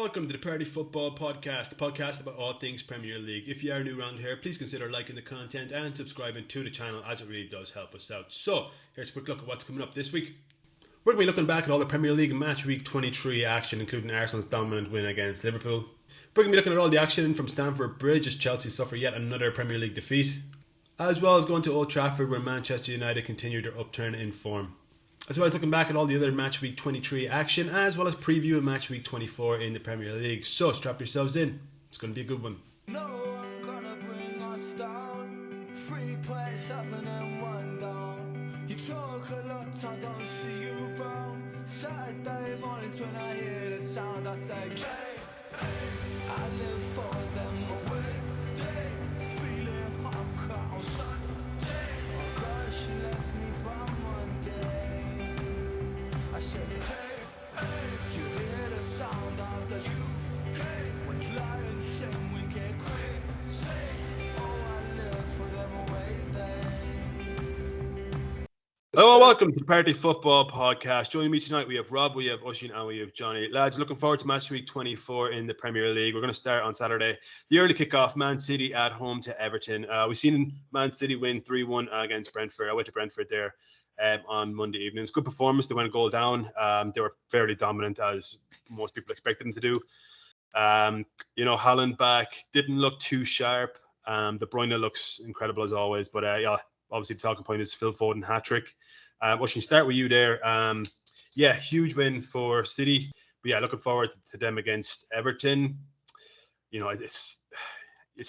welcome to the Party Football Podcast, the podcast about all things Premier League. If you are new around here, please consider liking the content and subscribing to the channel, as it really does help us out. So, here's a quick look at what's coming up this week. We're going to be looking back at all the Premier League match week 23 action, including Arsenal's dominant win against Liverpool. We're going to be looking at all the action from Stamford Bridge as Chelsea suffer yet another Premier League defeat, as well as going to Old Trafford where Manchester United continue their upturn in form. As well as looking back at all the other match week 23 action, as well as previewing match week 24 in the Premier League. So strap yourselves in, it's going to be a good one. No one gonna bring us down. 3 points up and then 1 down. You talk a lot, I don't see you round. Saturday mornings when I hear the sound, I say, hey, hey. I live for them away day. Feeling half crown Sunday. Oh God, she left me by Monday. I said, hey, hey. You hear the sound of the UK. When lions sing, we get crazy. Oh, I live for them away day. Hello and welcome to the Party Football Podcast. Joining me tonight, we have Rob, we have Oisin, and we have Johnny. Lads, looking forward to match week 24 in the Premier League. We're going to start on Saturday. The early kickoff, Man City at home to Everton. We've seen Man City win 3-1 against Brentford. I went to Brentford there on Monday evening. It's a good performance. They went a goal down. They were fairly dominant, as most people expected them to do. Haaland back, didn't look too sharp. De Bruyne looks incredible as always, but obviously the talking point is Phil Foden hat-trick. Oisin, start with you there. Huge win for City, but looking forward to them against Everton. It's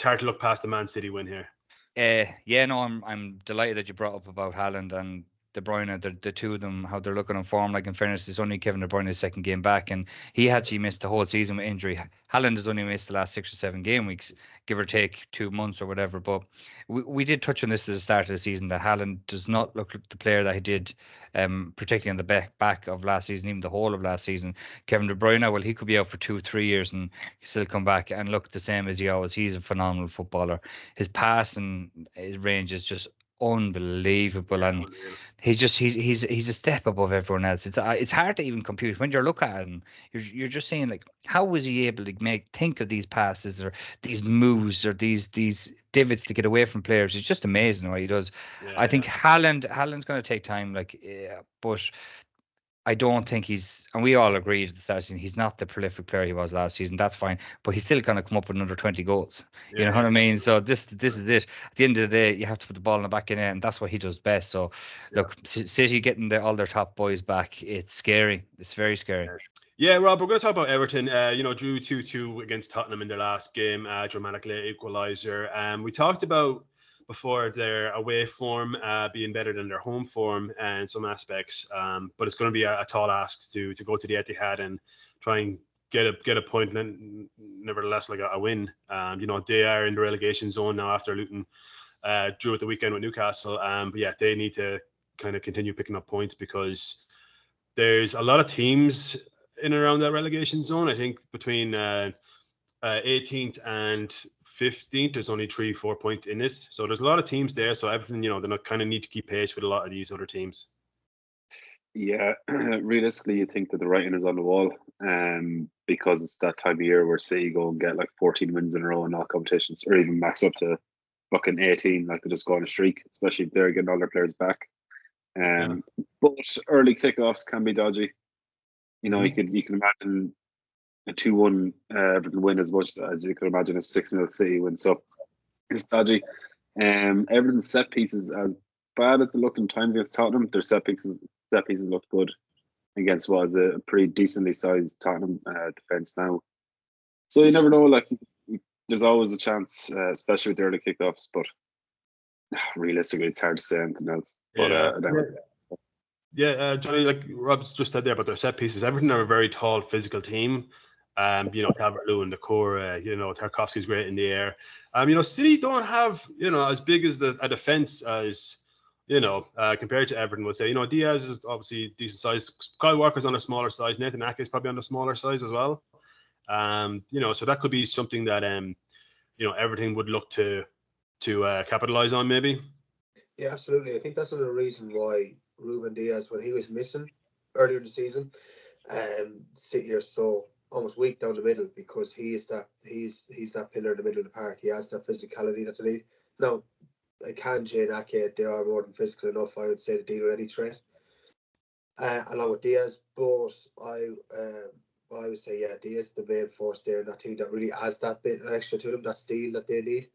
hard to look past the Man City win here. I'm delighted that you brought up about Haaland and De Bruyne, the two of them, how they're looking on form. Like, in fairness, it's only Kevin De Bruyne's second game back, and he actually missed the whole season with injury. Haaland has only missed the last 6 or 7 game weeks, give or take 2 months or whatever. But we did touch on this at the start of the season, that Haaland does not look like the player that he did, particularly on the back of last season, even the whole of last season. Kevin De Bruyne, well, he could be out for 2-3 years and still come back and look the same as he always. He's a phenomenal footballer. His passing range is just unbelievable, and he's a step above everyone else. It's hard to even compute when you look at him. You're just saying, like, how was he able to think of these passes or these moves or these divots to get away from players? It's just amazing what he does. I think Haaland's going to take time, but I don't think and we all agreed at the start of the season, he's not the prolific player he was last season. That's fine, but he's still going to come up with another 20 goals. You know what I mean? So this is it. At the end of the day, you have to put the ball in the back of the net, and that's what he does best. So, look, City getting all their top boys back, it's scary. It's very scary. Yeah, Rob, we're going to talk about Everton. Drew 2-2 against Tottenham in their last game, dramatic late equaliser. We talked about before their away form being better than their home form in some aspects, but it's going to be a tall ask to go to the Etihad and try and get a point, and nevertheless like a win. They are in the relegation zone now after Luton drew at the weekend with Newcastle, but they need to kind of continue picking up points because there's a lot of teams in and around that relegation zone. I think between 18th and 15th, there's only 3-4 points in it. So there's a lot of teams there. So everything, they're not kind of need to keep pace with a lot of these other teams. Yeah, realistically, you think that the writing is on the wall, because it's that time of year where City go and get like 14 wins in a row in all competitions, or even max up to fucking 18, like they just go on a streak, especially if they're getting all their players back. But early kickoffs can be dodgy. You can imagine a 2-1 Everton win as much as you can imagine a 6-0 City win. So it's dodgy. Everton's set pieces, as bad as it looked in times against Tottenham, their set pieces looked good against what is a pretty decently sized Tottenham defence now. So you never know. Like, there's always a chance, especially with the early kickoffs. But realistically, it's hard to say anything else. Johnny, like Rob's just said there about their set pieces, Everton are a very tall, physical team. Calvert-Lewin, the core, Tarkowski's great in the air. City don't have, as big as a defence as, compared to Everton would say. Diaz is obviously decent size. Kyle Walker's on a smaller size. Nathan Ake is probably on a smaller size as well. So that could be something that, Everton would look to capitalise on maybe. Yeah, absolutely. I think that's another reason why Ruben Diaz, when he was missing earlier in the season, City are so almost weak down the middle because he's that pillar in the middle of the park. He has that physicality that they need. Now, Kanji and Ake, they are more than physical enough, I would say, to deal with any threat. Along with Diaz, but I would say, yeah, Diaz is the main force there in that team that really adds that bit extra to them, that steel that they need.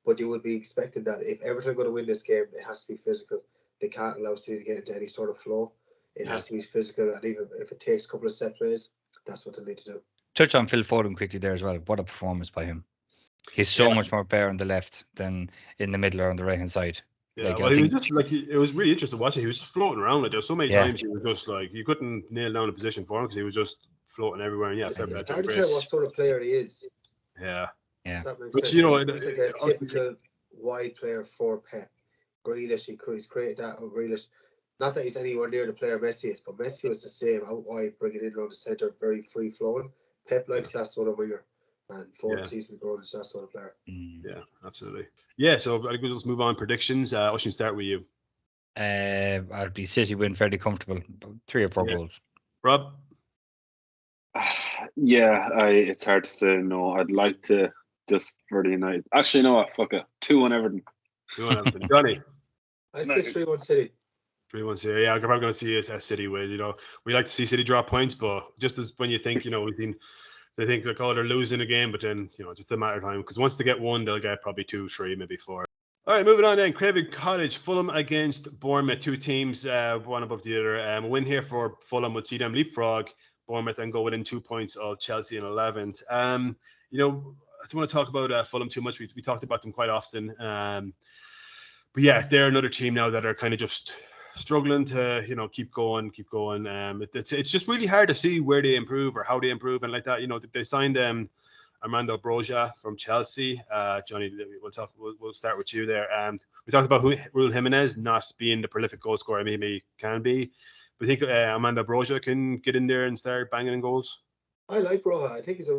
But you would be expecting that if Everton are going to win this game, it has to be physical. They can't allow City to get into any sort of flow. It has to be physical, and even if it takes a couple of set plays, that's what they need to do. Touch on Phil Foden quickly there as well. What a performance by him. He's so much more better on the left than in the middle or on the right hand side. Yeah, like, well, he was just like, it was really interesting watching. He was just floating around. Like, there's so many times he was just like, you couldn't nail down a position for him because he was just floating everywhere. And it's hard to tell what sort of player he is. Yeah. Yeah. But you know, he's like a typical wide player for Pep. Grealish, he's created that. Or Grealish, not that he's anywhere near the player Messi is, but Messi was the same out wide, bringing it in around the centre, very free flowing. Pep likes that sort of winger. And Foden season growing is that sort of player. Yeah, absolutely. Yeah, so I think we'll just move on. Predictions. I should start with you. I'd be City win fairly comfortable, 3 or 4 goals. Rob? Yeah, it's hard to say no. I'd like to just for the United. Actually, no, fuck it. 2-1 Everton. 2-1 Everton. Johnny? I say 3-1 City. 3-1 City. Yeah, I'm probably going to see a City win. You know, we like to see City drop points, but just as when you think, you know, they think like, oh, they're losing a game, but then, you know, just a matter of time. Because once they get 1, they'll get probably 2, 3, maybe 4. All right, moving on then. Craven Cottage, Fulham against Bournemouth. 2 teams, one above the other. A win here for Fulham would see them leapfrog Bournemouth and go within 2 points of Chelsea in 11th. You know, I don't want to talk about Fulham too much. We talked about them quite often. But yeah, they're another team now that are kind of just struggling to, you know, keep going. It's just really hard to see where they improve or how they improve and like that. You know, they signed Armando Broja from Chelsea. Johnny, we'll start with you there. We talked about Raul Jimenez not being the prolific goal scorer maybe can be. But I think Armando Broja can get in there and start banging in goals. I like Broja. I think he's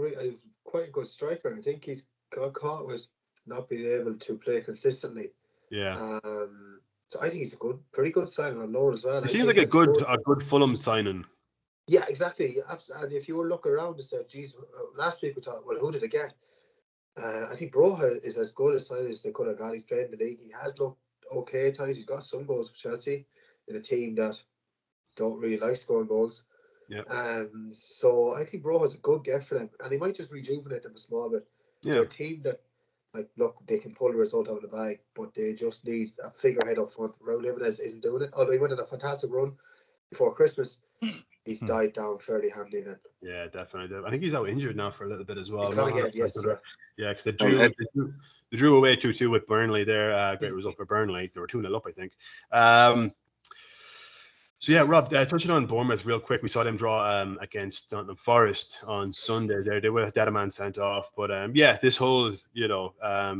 quite a good striker. I think he's got caught with not being able to play consistently. Yeah. So I think he's a pretty good signing on loan as well. It seems like a good Fulham signing. Yeah, exactly. And if you were looking around and said, geez, last week we thought, well, who did it get? I think Broja is as good a signing as they could have got. He's played in the league. He has looked okay at times. He's got some goals for Chelsea in a team that don't really like scoring goals. Yeah. So I think Broja's a good get for them. And he might just rejuvenate them a small bit. Yeah. They're a team that, like, look, they can pull the result out of the bag, but they just need a figurehead up front. Raul Jimenez isn't doing it. Although he went on a fantastic run before Christmas, he's died down fairly handily then. Yeah, definitely. I think he's out injured now for a little bit as well. He's gonna get, yes. Yeah, because they drew away 2-2 with Burnley there. Great result for Burnley. They were 2-0 up, I think. So yeah, Rob, touching on Bournemouth real quick, we saw them draw against Nottingham Forest on Sunday. They were had a man sent off, but yeah, this whole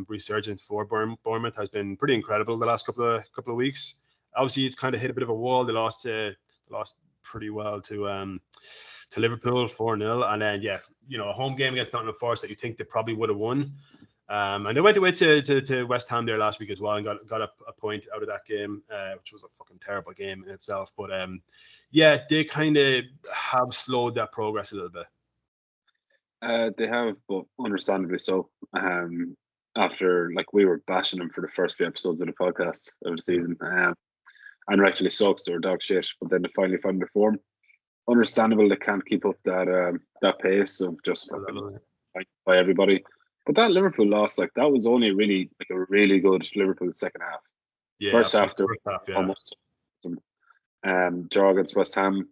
resurgence for Bournemouth has been pretty incredible the last couple of weeks. Obviously, it's kind of hit a bit of a wall. They lost pretty well to Liverpool 4-0, and then a home game against Nottingham Forest that you think they probably would have won. And they went away to West Ham there last week as well and got a point out of that game, which was a fucking terrible game in itself. But they kind of have slowed that progress a little bit. They have, but understandably so. After we were bashing them for the first few episodes of the podcast of the season, and rightfully so because they were dog shit. But then they finally found their form. Understandable they can't keep up that pace of just by everybody. But that Liverpool loss, that was only really a really good Liverpool second half. Yeah, first half, almost. Draw against West Ham,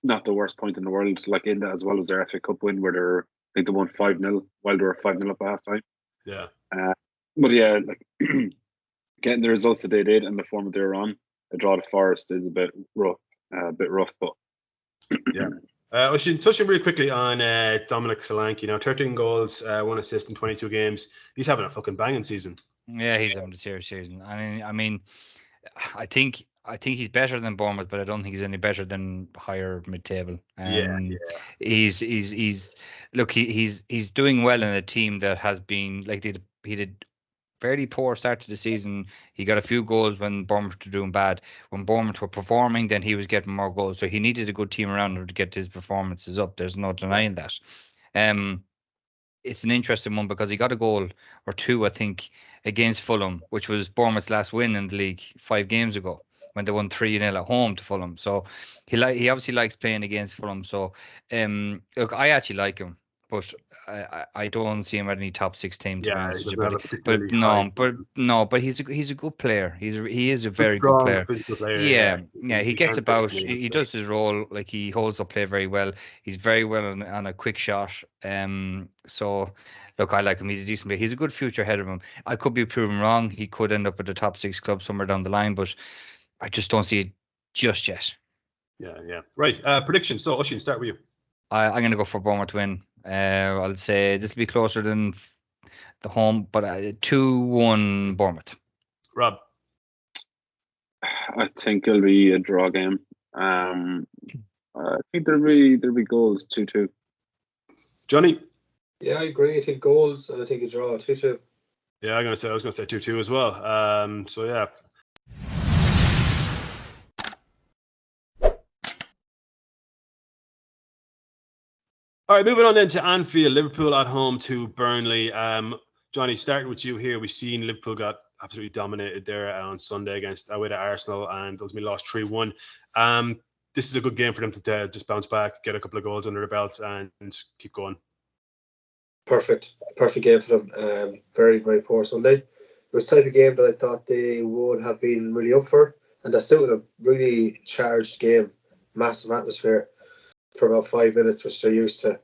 not the worst point in the world. In that, as well as their FA Cup win, where they won 5-0 while they were 5-0 up at half time. Yeah. But yeah, getting the results that they did and the form that they were on, the draw to Forest is a bit rough, but yeah. I should touch really quickly on Dominic Solanke. 13 goals, 1 assist in 22 games. He's having a fucking banging season. Yeah, he's having a serious season. I mean, I think he's better than Bournemouth, but I don't think he's any better than higher mid-table. He's doing well in a team that has been he did fairly poor start to the season. He got a few goals when Bournemouth were doing bad. When Bournemouth were performing, then he was getting more goals. So he needed a good team around him to get his performances up. There's no denying that. It's an interesting one because he got a goal or two, I think, against Fulham, which was Bournemouth's last win in the league 5 games ago when they won 3-0 at home to Fulham. So he obviously likes playing against Fulham. So look, I actually like him, but I don't see him at any top 6 team, to be Yeah, he honest with you. doesn't have a But particularly high. no, but he's a good player. He is a Good, very good strong player. physical player. Yeah, Yeah, he you gets can't take about. anything He else. does his role. Like, he holds up play very well. He's very well on a quick shot. So look, I like him. He's a decent player. He's a good future ahead of him. I could be proven wrong. He could end up at the top 6 club somewhere down the line, but I just don't see it just yet. Yeah. Right. Prediction. So, Oisin, start with you. I'm going to go for Bournemouth to win. I'll say this will be closer than the home, but 2-1 Bournemouth. Rob. I think it'll be a draw game. I think there'll be goals 2-2. Johnny. Yeah, I agree. I think goals and I think a draw 2-2. Yeah, I was gonna say 2-2 as well. So yeah. All right, moving on then to Anfield. Liverpool at home to Burnley. Johnny, starting with you here. We've seen Liverpool got absolutely dominated there on Sunday against away to Arsenal, and ultimately lost 3-1. This is a good game for them to just bounce back, get a couple of goals under the belt, and keep going. Perfect game for them. Very, very poor Sunday. It was the type of game that I thought they would have been really up for, and that's still a really charged game, massive atmosphere for about 5 minutes, which they're used to.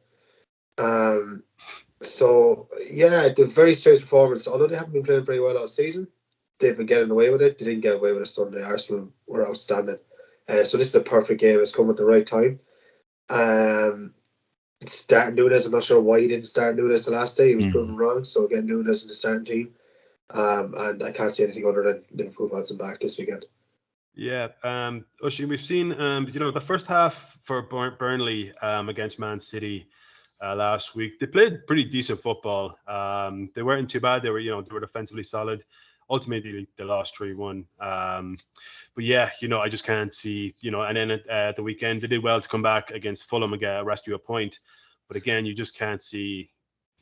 So yeah, the very strange performance. Although they haven't been playing very well all season, they've been getting away with it. They didn't get away with it Sunday. Arsenal were outstanding. So this is a perfect game. It's come at the right time. Starting Nunes, I'm not sure why he didn't start Nunes the last day. He was proven wrong. So again, Nunes in the starting team. And I can't see anything other than Liverpool bouncing back this weekend. Yeah, Oisin, we've seen the first half for Burnley against Man City last week. They played pretty decent football. They weren't too bad. They were defensively solid. Ultimately, they lost 3-1. But yeah, I just can't see, and then at the weekend, they did well to come back against Fulham and rescue a point. But again, you just can't see,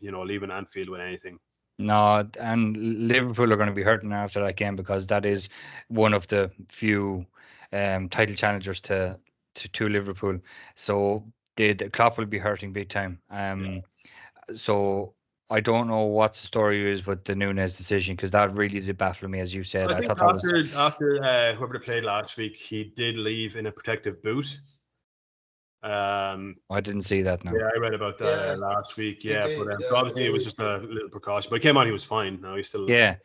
leaving Anfield with anything. No, and Liverpool are going to be hurting after that game because that is one of the few title challengers to Liverpool. So the Klopp will be hurting big time. So I don't know what the story is with the Nunes decision, because that really did baffle me, as you said. I think after whoever they played last week, he did leave in a protective boot. I didn't see that now. Yeah, I read about that last week. Yeah, did, but obviously it was just a little precaution. But he came on, he was fine. Now he's still. Yeah.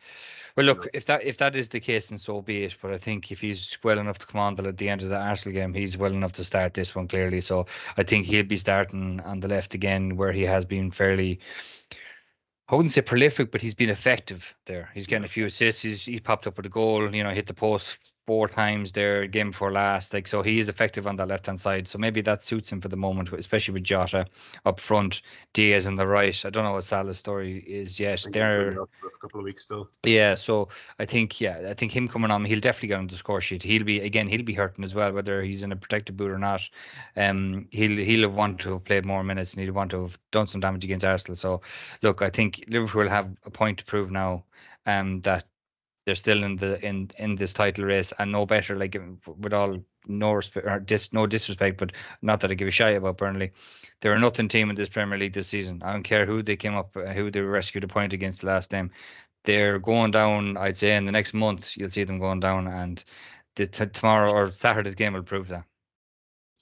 Well, look, if that is the case, then so be it. But I think if he's well enough to come on at the end of the Arsenal game, he's well enough to start this one clearly. So I think he'll be starting on the left again, where he has been fairly, I wouldn't say prolific, but he's been effective there. He's getting a few assists. He popped up with a goal, hit the post 4 times there, game before last. So he is effective on that left-hand side. So maybe that suits him for the moment, especially with Jota up front, Diaz on the right. I don't know what Salah's story is yet. They're for a couple of weeks still. Yeah, so I think him coming on, he'll definitely get on the score sheet. He'll be hurting as well, whether he's in a protected boot or not. He'll have wanted to have played more minutes, and he'll want to have done some damage against Arsenal. So look, I think Liverpool have a point to prove now, that they're still in this title race, and no better, like, with all no respect or no disrespect, but not that I give a shy about Burnley. They're a nothing team in this Premier League this season. I don't care who they came up, who they rescued a point against the last time. They're going down. I'd say in the next month you'll see them going down, and tomorrow or Saturday's game will prove that.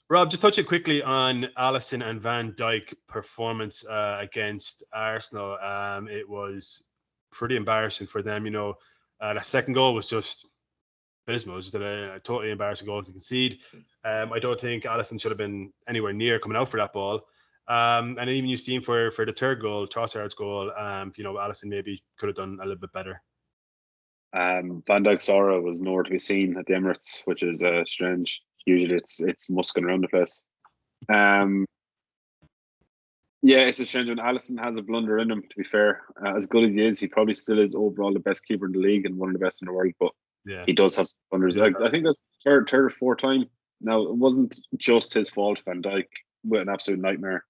Rob, just touching quickly on Alisson and Van Dijk performance against Arsenal. It was pretty embarrassing for them. That second goal was just abysmal. It was just a totally embarrassing goal to concede. I don't think Alisson should have been anywhere near coming out for that ball. And even you've seen for the third goal, Trossard's goal, Alisson maybe could have done a little bit better. Van Dijk's aura was nowhere to be seen at the Emirates, which is strange. Usually it's musking around the place. Yeah, it's a strange when Alisson has a blunder in him, to be fair. As good as he is, he probably still is overall the best keeper in the league and one of the best in the world, but he does have some blunders. I think that's third or fourth time. Now, it wasn't just his fault, Van Dijk, with an absolute nightmare.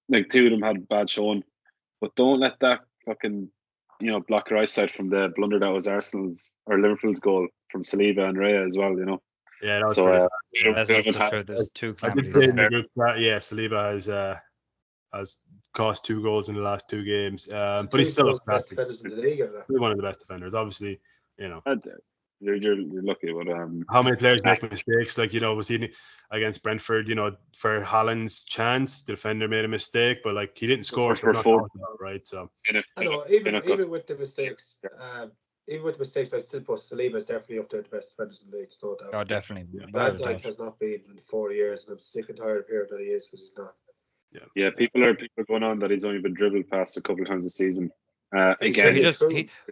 like 2 of them had bad showing, but don't let that fucking block your eyesight from the blunder that was Arsenal's or Liverpool's goal from Saliba and Raya as well. Yeah, that was So pretty bad. That's also true. There's 2 I did calamities. say in Yeah. the group that Saliba has cost 2 goals in the last 2 games, but he's still the best defenders in the league. one of the best defenders. Obviously, You're lucky, but how many players make mistakes? Like was he against Brentford? For Haaland's chance, the defender made a mistake, but like he didn't score. So it's not talked about, right? So I know, even with the mistakes, I'd still put Saliba is definitely up there, the best defenders in the league. No doubt. Oh, definitely. Van Dijk has not been in 4 years, and I'm sick and tired of hearing that he is because he's not. Yeah, people are going on that he's only been dribbled past a couple of times a season. Again,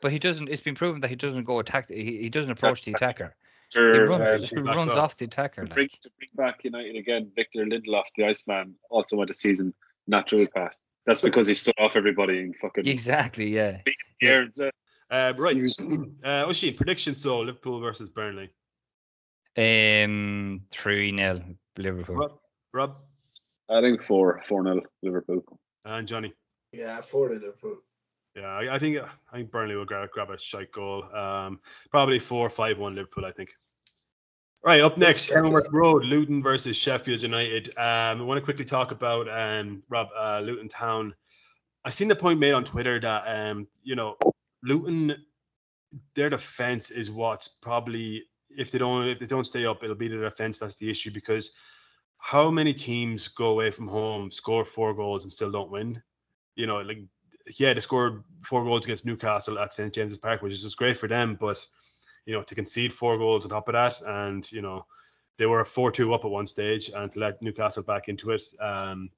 but he doesn't. It's been proven that he doesn't go attack. He doesn't approach the attacker. Sure, he runs off the attacker. To bring back United again, Victor Lindelof, the Iceman, also went a season not dribbled past. That's because he stood off everybody and fucking exactly. Yeah. Right. Oisin, predictions. So Liverpool versus Burnley. 3-0 Liverpool. Rob. I think 4-0 Liverpool. And Johnny. Yeah, 4-0 Liverpool. Yeah, I think Burnley will grab a shite goal. Probably 4-5-1 Liverpool, I think. Right, up next, Kenilworth Road, Luton versus Sheffield United. I want to quickly talk about Rob, Luton Town. I seen the point made on Twitter that Luton, their defense is what's probably if they don't stay up, it'll be the defense that's the issue, because how many teams go away from home, score 4 goals and still don't win? They scored 4 goals against Newcastle at St. James's Park, which is just great for them. But, to concede 4 goals on top of that, and, they were 4-2 up at one stage, and to let Newcastle back into it,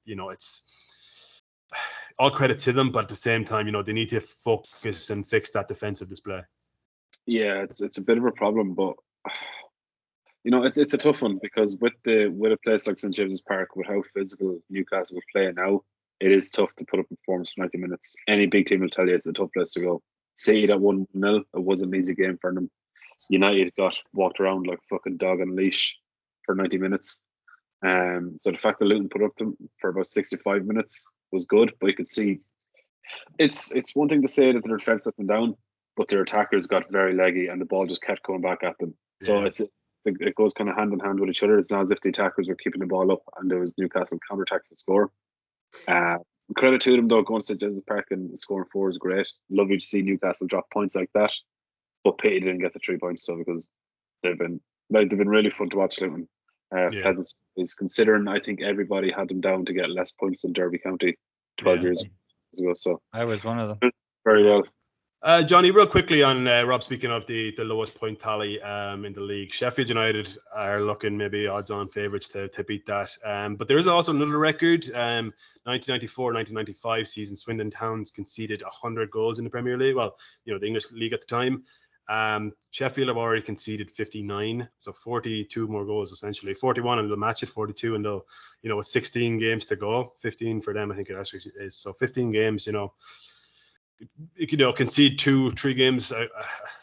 it's all credit to them. But at the same time, they need to focus and fix that defensive display. Yeah, it's a bit of a problem, but it's a tough one, because with a place like St. James's Park, with how physical Newcastle play now, it is tough to put up a performance for 90 minutes. Any big team will tell you it's a tough place to go. City at 1-0, it was an easy game for them. United got walked around like fucking dog on a leash for 90 minutes. So the fact that Luton put up them for about 65 minutes was good, but you could see it's one thing to say that their defense let them down, but their attackers got very leggy and the ball just kept coming back at them. So it goes kind of hand in hand with each other. It's not as if the attackers were keeping the ball up and there was Newcastle counterattacks to score. Credit to them though, going to St. James's Park and scoring 4 is great. Lovely to see Newcastle drop points like that, but pity didn't get the 3 points. So because they've been really fun to watch. Luton. Pleasant is considering I think everybody had them down to get less points than Derby County 12 years ago. So I was one of them. Very well. Johnny, real quickly on Rob, speaking of the lowest point tally in the league, Sheffield United are looking maybe odds-on favourites to beat that. But there is also another record. 1994-1995 season, Swindon Towns conceded 100 goals in the Premier League. Well, the English league at the time. Sheffield have already conceded 59, so 42 more goals essentially. 41, and they'll match it 42, and they'll, with 16 games to go, 15 for them, I think it actually is. So 15 games, concede 3 games,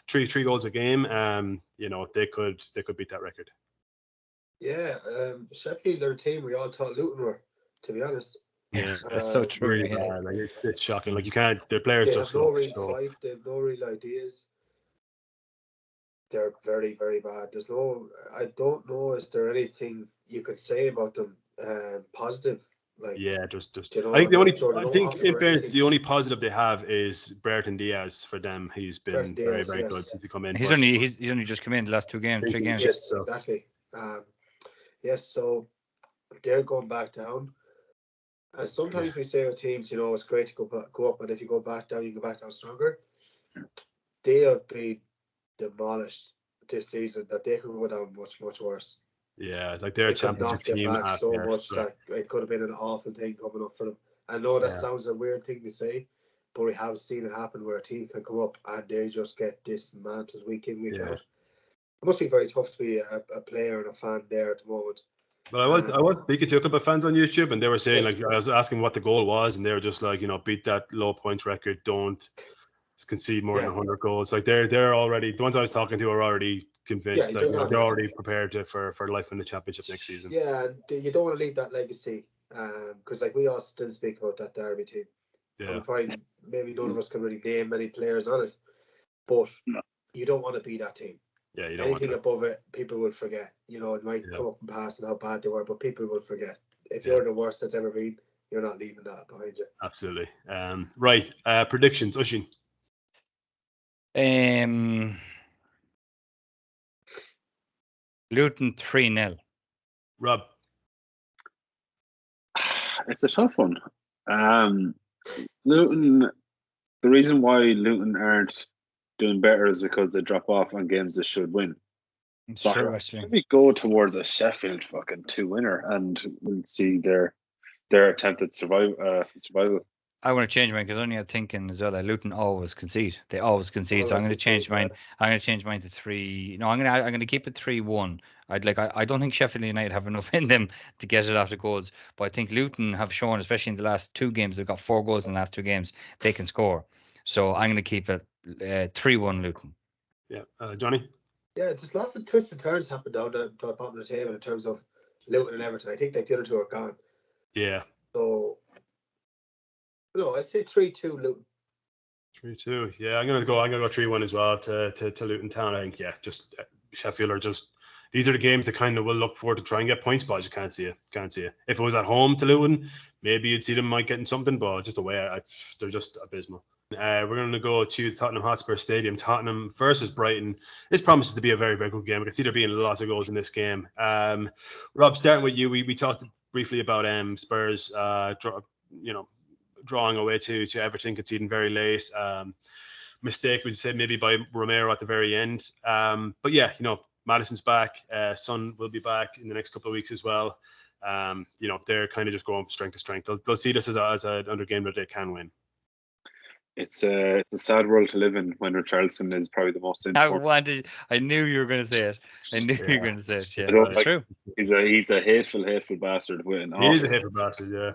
3 goals a game. They could beat that record. Yeah, Sheffield are a team we all thought Luton were, to be honest. Yeah, that's so true. Really bad. Like, it's shocking. Like, you can't. Their players they just have no real fight. They have no real ideas. They're very, very bad. I don't know. Is there anything you could say about them positive? Like, just. I think the only positive they have is Brereton Diaz for them. He's been very good since he come in. He's only just come in the last 3 games. Yes, exactly. So they're going back down. And sometimes we say with teams, it's great to go up, and if you go back down, you go back down stronger. They have been demolished this season, that they could go down much, much worse. Yeah, like they're a championship team. Back so much that it could have been an awful thing coming up for them. I know that sounds a weird thing to say, but we have seen it happen where a team can come up and they just get dismantled week in, week out. It must be very tough to be a player and a fan there at the moment. But I was speaking to a couple of fans on YouTube, and they were saying, I was asking what the goal was, and they were just like, beat that low points record, don't concede more than 100 goals. Like they're already, the ones I was talking to are already convinced that they're already prepared for life in the championship next season. Yeah, and you don't want to leave that legacy Because like we all still speak about that Derby team. And Yeah. we probably maybe none of us can really name many players on it, but you don't want to be that team. Yeah, you don't Anything want above it, people will forget. You know, it might Yeah. come up and pass and how bad they were, but people will forget. If Yeah. you're the worst that's ever been, you're not leaving that behind you. Absolutely. Right. Predictions, Ushin. Luton 3-0. Rob. It's a tough one. Luton. The reason why Luton aren't doing better is because they drop off on games they should win. It's So true, actually. maybe go towards a Sheffield fucking 2 winner, and we'll see their attempted survival. I want to change mine because only I'm thinking as well. Like Luton always concede. They always concede. So I'm Always going to change concede, mine. I'm going to change mine to 3. No, I'm going to keep it 3-1. I don't think Sheffield United have enough in them to get it after goals. But I think Luton have shown, especially in the last 2 games, they've got 4 goals in the last 2 games. They can score. So I'm going to keep it 3-1 Luton. Yeah. Johnny. Yeah, just lots of twists and turns happened down the bottom of the table in terms of Luton and Everton. I think like the other two are gone. Yeah. So no, I'd say 3-2 Luton. 3-2. Yeah, I'm gonna go 3-1 as well to Luton Town. I think just Sheffield are just these are the games that kind of will look forward to try and get points, but I just can't see it. If it was at home to Luton, maybe you'd see them might getting something, but just away, they're just abysmal. We're going to go to Tottenham Hotspur Stadium. Tottenham versus Brighton. This promises to be a very, very good game. I can see there being lots of goals in this game. Rob, starting with you, we talked briefly about Spurs, drawing away to Everton, conceding very late. Mistake, would you say, maybe by Romero at the very end. But yeah, Maddison's back. Son will be back in the next couple of weeks as well. They're kind of just going from strength to strength. They'll see this as an under game that they can win. It's a sad world to live in when Richarlison is probably the most important. I knew you were going to say it. I knew you were going to say it. Yeah, It's it's true. He's a hateful bastard. He is a hateful bastard, yeah.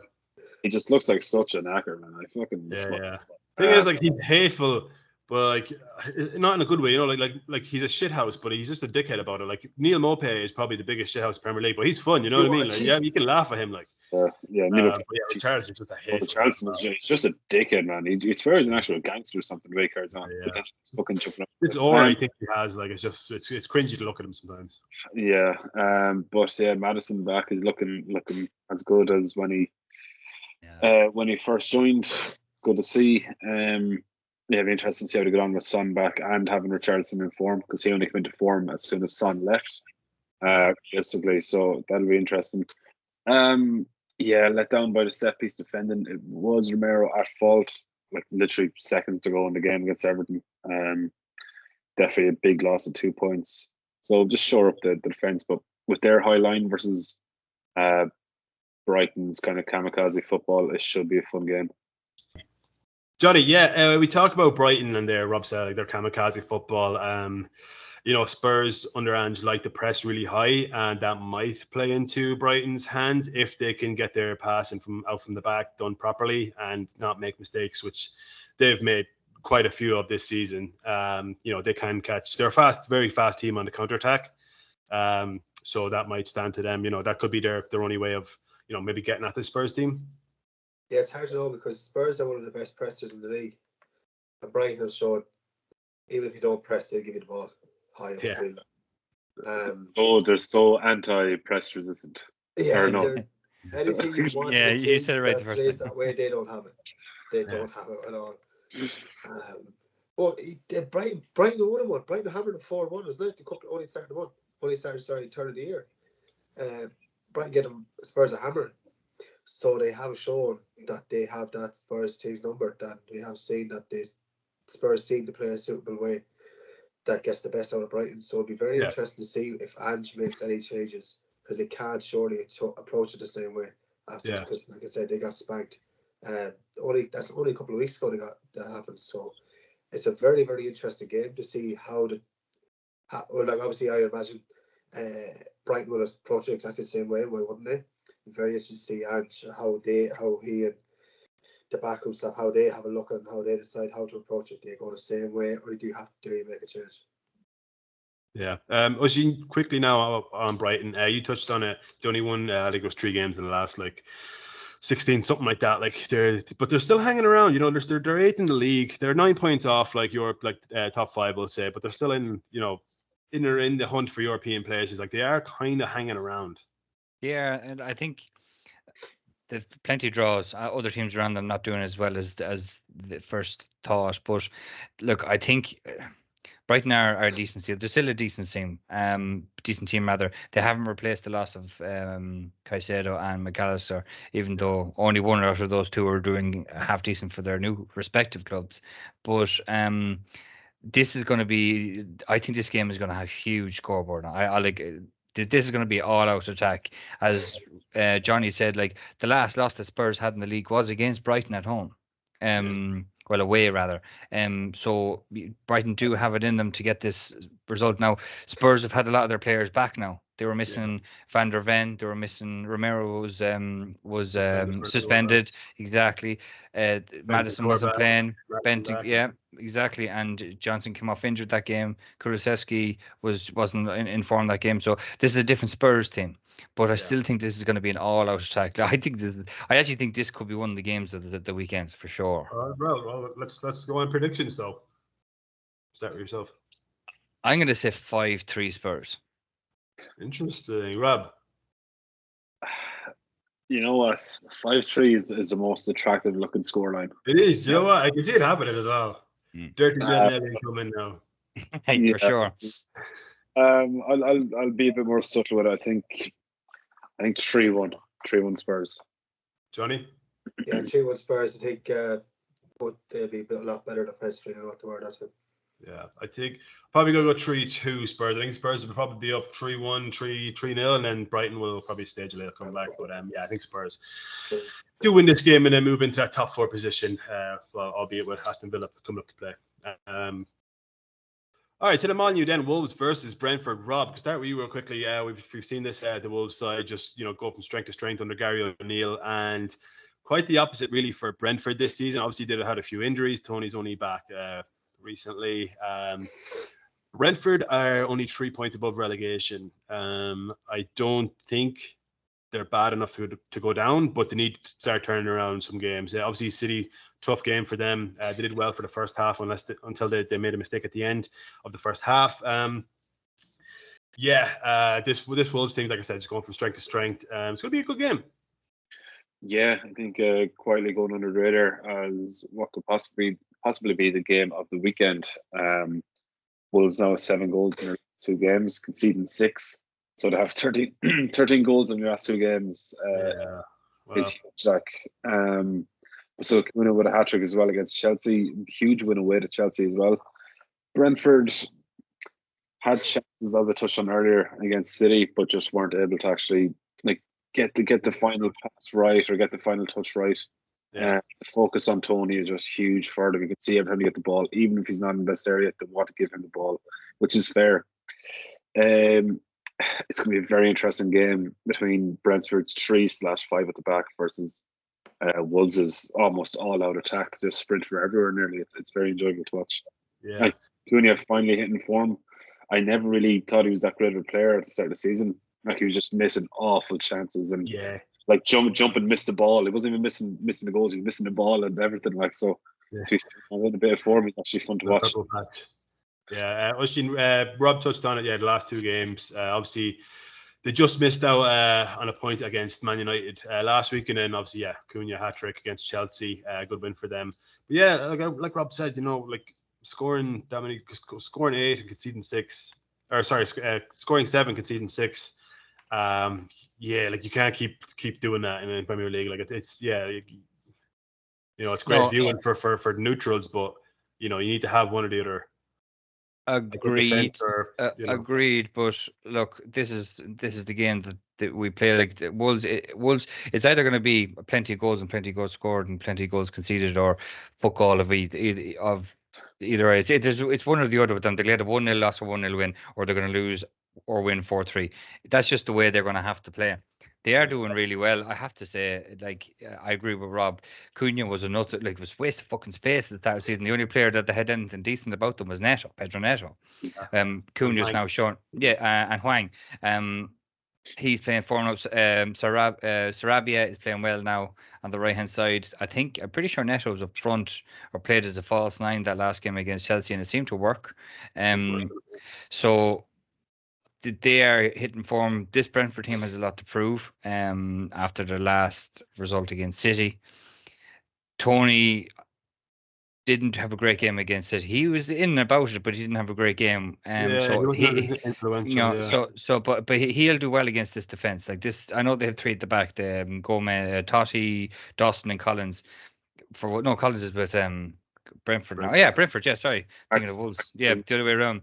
He just looks like such an actor, man. I fucking yeah. Thing is, like, he's hateful, but like not in a good way, like he's a shithouse, but he's just a dickhead about it. Like Neil Maupay is probably the biggest shithouse in Premier League, but he's fun, you know what I mean? Like, yeah, you can laugh at him, like. Richarlison's just a hateful. Richarlison is just a dickhead, man. He swears he's an actual gangster or something. The way he carries on, but then he's fucking jumping up. It's aura I think he has. Like, it's cringy to look at him sometimes. Yeah, but yeah, Maddison back is looking as good as when he first joined. Good to see. It'd be interesting to see how they get on with Son back and having Richarlison in form, because he only came into form as soon as Son left. Basically, so that'll be interesting. Let down by the set piece defending. It was Romero at fault, like literally seconds to go in the game against Everton. Definitely a big loss of 2 points. So just shore up the defence, but with their high line versus Brighton's kind of kamikaze football, it should be a fun game. Johnny, we talk about Brighton and Rob said, like, their kamikaze football. Spurs under Ange like the press really high, and that might play into Brighton's hands if they can get their passing from the back done properly and not make mistakes, which they've made quite a few of this season. They can catch. They're a very fast team on the counter-attack. So that might stand to them. That could be their only way of, maybe getting at the Spurs team. Yeah, it's hard to know because Spurs are one of the best pressers in the league. And Brighton has shown, even if you don't press, they'll give you the ball high up the field. They're so anti-press resistant. Yeah, anything you want you said it right the first time. That way, they don't have it. They don't have it at all. Brighton won one. Brighton hammered them 4-1, wasn't it? The couple only started turn of the year. Brighton get them Spurs a hammer. So they have shown that they have that Spurs team's number, that we have seen that the Spurs seem to play a suitable way that gets the best out of Brighton. So it'll be very interesting to see if Ange makes any changes, because they can't surely approach it the same way after, because like I said, they got spanked. That's only a couple of weeks ago that happened. So it's a very, very interesting game to see obviously I imagine Brighton will approach it exactly the same way. Why wouldn't they? Very interesting to see Ange, how he and the backroom staff, how they have a look and how they decide how to approach it. Do you go the same way, or do you have to make a change? Yeah. Oisin, quickly now on Brighton. You touched on it. They only won, I think it was 3 games in the last 16, something like that. But they're still hanging around. They're 8th in the league. They're 9 points off Europe, top 5, we'll say. But they're still in the hunt for European places. They are kind of hanging around. Yeah, and I think there's plenty of draws. Other teams around them not doing as well as the first thought. But look, I think Brighton are a decent team. They're still a decent team rather. They haven't replaced the loss of Caicedo and McAllister, even though only one out of those two are doing half decent for their new respective clubs. But this is going to be. I think this game is going to have huge scoreboard. I like. This is going to be all-out attack, as Johnny said. The last loss that Spurs had in the league was against Brighton at home. Well, away rather. So Brighton do have it in them to get this result. Now, Spurs have had a lot of their players back now. They were missing Van der Ven. They were missing Romero was suspended. Exactly. Madison wasn't playing. Benton, yeah, exactly. And Johnson came off injured that game. Kulusevski wasn't in form that game. So this is a different Spurs team. But I still think this is going to be an all-out attack. I actually think this could be one of the games of the weekend for sure. Well, let's go on predictions though. Start with yourself. I'm going to say 5-3 Spurs. Interesting, Rob. You know what? 5-3 is the most attractive looking scoreline. It is. You know what? I can see it happening as well. Dirty Nelly coming now. For sure. I'll be a bit more subtle with it. I think 3-1 Spurs. Johnny? Yeah, 3-1 Spurs. I think but they'll be a lot better defensively than what they were that time. Yeah, I think probably going to go 3-2 Spurs. I think Spurs will probably be up 3-1, 3-0, and then Brighton will probably stage a little comeback. But yeah, I think Spurs do win this game and then move into that top 4 position. Albeit with Aston Villa coming up to play. All right, to the Manu then, Wolves versus Brentford. Rob, start with you real quickly. We've seen this, the Wolves side just go from strength to strength under Gary O'Neill, and quite the opposite really for Brentford this season. Obviously, they had a few injuries. Tony's only back recently. Brentford are only 3 points above relegation. I don't think they're bad enough to go down, but they need to start turning around some games. Obviously, City, tough game for them. They did well for the first half until they made a mistake at the end of the first half. This Wolves team, like I said, is going from strength to strength. It's going to be a good game. Yeah, I think quietly going under the radar as what could possibly be the game of the weekend. Wolves now have 7 goals in their 2 games, conceding 6. So they have 13 goals in the last 2 games. It's huge. So Kuna with a hat-trick as well against Chelsea. Huge win away to Chelsea as well. Brentford had chances, as I touched on earlier, against City, but just weren't able to actually get the final pass right or get the final touch right. The focus on Tony is just huge for them. You can see every time you get the ball, even if he's not in the best area, they want to give him the ball, which is fair. It's going to be a very interesting game between Brentford's 3/5 at the back versus Wolves' almost all-out attack. Just sprint for everywhere nearly. It's very enjoyable to watch. Yeah, Cunha finally hitting form. I never really thought he was that great of a player at the start of the season. He was just missing awful chances and jump and miss the ball. He wasn't even missing the goals. He was missing the ball and everything. So if he's a bit of form, it's actually fun to watch. Yeah, Rob touched on it. Yeah, the last 2 games. Obviously, they just missed out on a point against Man United last week, and then obviously, Cunha hat-trick against Chelsea. Good win for them. But yeah, like Rob said, scoring that many, scoring 8 and conceding 6, or sorry, scoring 7, conceding 6. You can't keep doing that in the Premier League. It's great viewing for neutrals, but you need to have one or the other. Agreed. Agreed. But look, this is the game that we play. The Wolves. It's either going to be plenty of goals and plenty of goals scored and plenty of goals conceded, or fuck all of either way. It's one or the other with them. They get a 1-0 loss or 1-0 win, or they're going to lose or win 4-3. That's just the way they're going to have to play. They are doing really well. I have to say, like, I agree with Rob. Cunha was another, like, it was waste of fucking space at the start of the season. The only player that they had anything decent about them was Pedro Neto. Cunha's now shown, and Huang. He's playing form up. Sarabia is playing well now on the right hand side. I'm pretty sure Neto was up front or played as a false nine that last game against Chelsea, and it seemed to work. So they are hitting form. This Brentford team has a lot to prove. After their last result against City, Tony didn't have a great game against it. He was in and about it, but he didn't have a great game. So he influential. But he'll do well against this defense. Like this, I know they have three at the back: the Gomez, Totti, Dawson, and Collins. Collins is with Brentford now. Yeah, Brentford. Yeah, sorry, thinking of Wolves. Yeah, the other way around.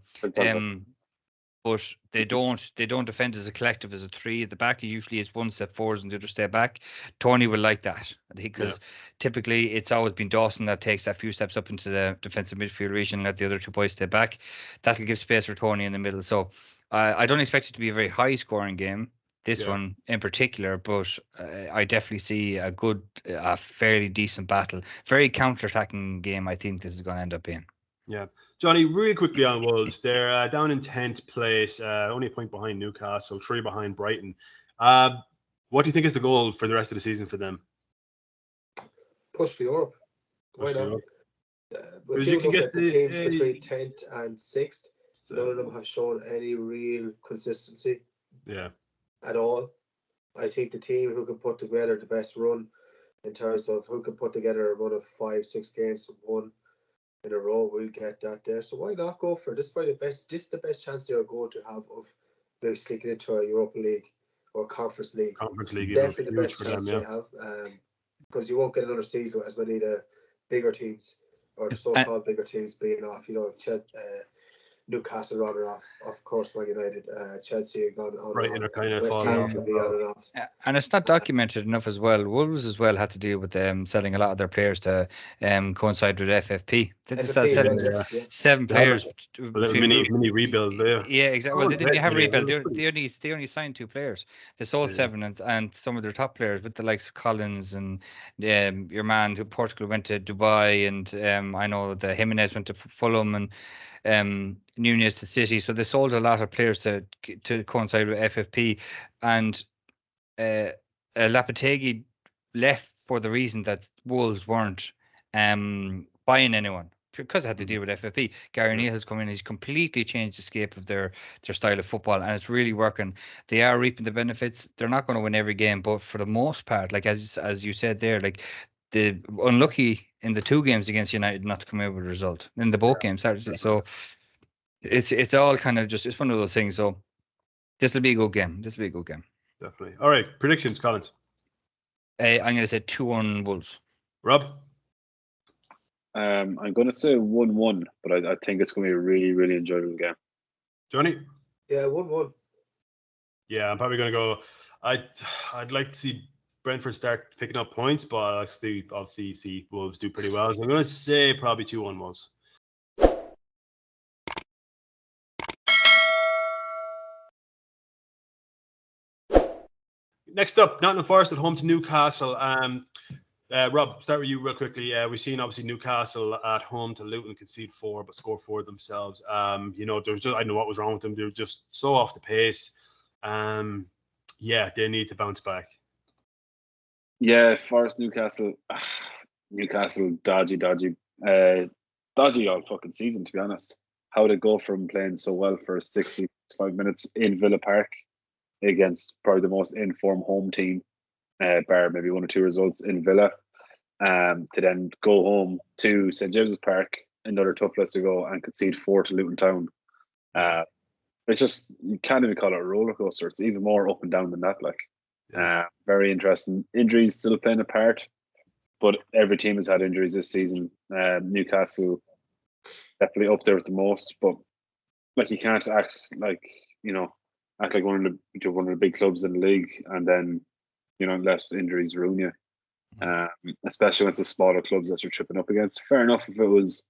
But they don't defend as a collective as a three at the back. It usually is one step forwards and the other step back. Tony will like that because typically it's always been Dawson that takes that few steps up into the defensive midfield region and let the other two boys stay back. That'll give space for Tony in the middle. So I don't expect it to be a very high scoring game, this one in particular, but I definitely see a fairly decent battle. Very counter-attacking game, I think this is going to end up being. Yeah. Johnny, really quickly on Wolves. They're down in 10th place, only a point behind Newcastle, 3 behind Brighton. What do you think is the goal for the rest of the season for them? Push for Europe. Why not? If you look at the teams between 10th and 6th, none of them have shown any real consistency at all. I think the team who can put together the best run in terms of who can put together a run of 5-6 games and won in a row will get that there. So why not go for it? This is the best chance they're going to have of maybe sneaking into a Europa League or Conference League. Definitely the best chance they have. Because you won't get another season as many of the bigger teams or the so-called bigger teams being off. Newcastle runner off, of course, Man United, Chelsea gone on. Brighton are kind of falling off. And it's not documented enough as well. Wolves as well had to deal with selling a lot of their players to coincide with FFP. They just had seven players. A little mini rebuild there. Yeah, exactly. Well, they didn't have a rebuild. They only signed 2 players. They sold 7 and some of their top players with the likes of Collins and your man who Portugal went to Dubai, and I know that Jimenez went to Fulham and Nunez to City. So they sold a lot of players to coincide with FFP, and Lopetegui left for the reason that Wolves weren't buying anyone because they had to deal with FFP. Gary Neal has come in. He's completely changed the scape of their style of football, and it's really working. They are reaping the benefits. They're not going to win every game, but for the most part, like as you said there, like the unlucky in the 2 games against United not to come out with a result in the both games. So it's all kind of it's one of those things. So this will be a good game. Definitely. All right, predictions, Collins. I'm going to say 2-1 Wolves. Rob? I'm going to say 1-1, but I think it's going to be a really, really enjoyable game. Johnny? Yeah, 1-1. Yeah, I'm probably going to go. I'd like to see Brentford start picking up points, but I still obviously see Wolves do pretty well. So I'm going to say probably 2-1 Wolves. Next up, Nottingham Forest at home to Newcastle. Rob, start with you real quickly. We've seen obviously Newcastle at home to Luton concede 4, but score 4 themselves. There's just I don't know what was wrong with them. They're just so off the pace. They need to bounce back. Yeah, Forest Newcastle, dodgy all fucking season, to be honest. How they go from playing so well for 65 minutes in Villa Park against probably the most informed home team, bar maybe 1 or 2 results in Villa, to then go home to St James's Park, another tough place to go, and concede 4 to Luton Town. It's just, you can't even call it a roller coaster. It's even more up and down than that. Very interesting. Injuries still playing a part, but every team has had injuries this season. Newcastle definitely up there with the most, but you can't act like one of the big clubs in the league and then let injuries ruin you. Especially when it's the smaller clubs that you're tripping up against. Fair enough if it was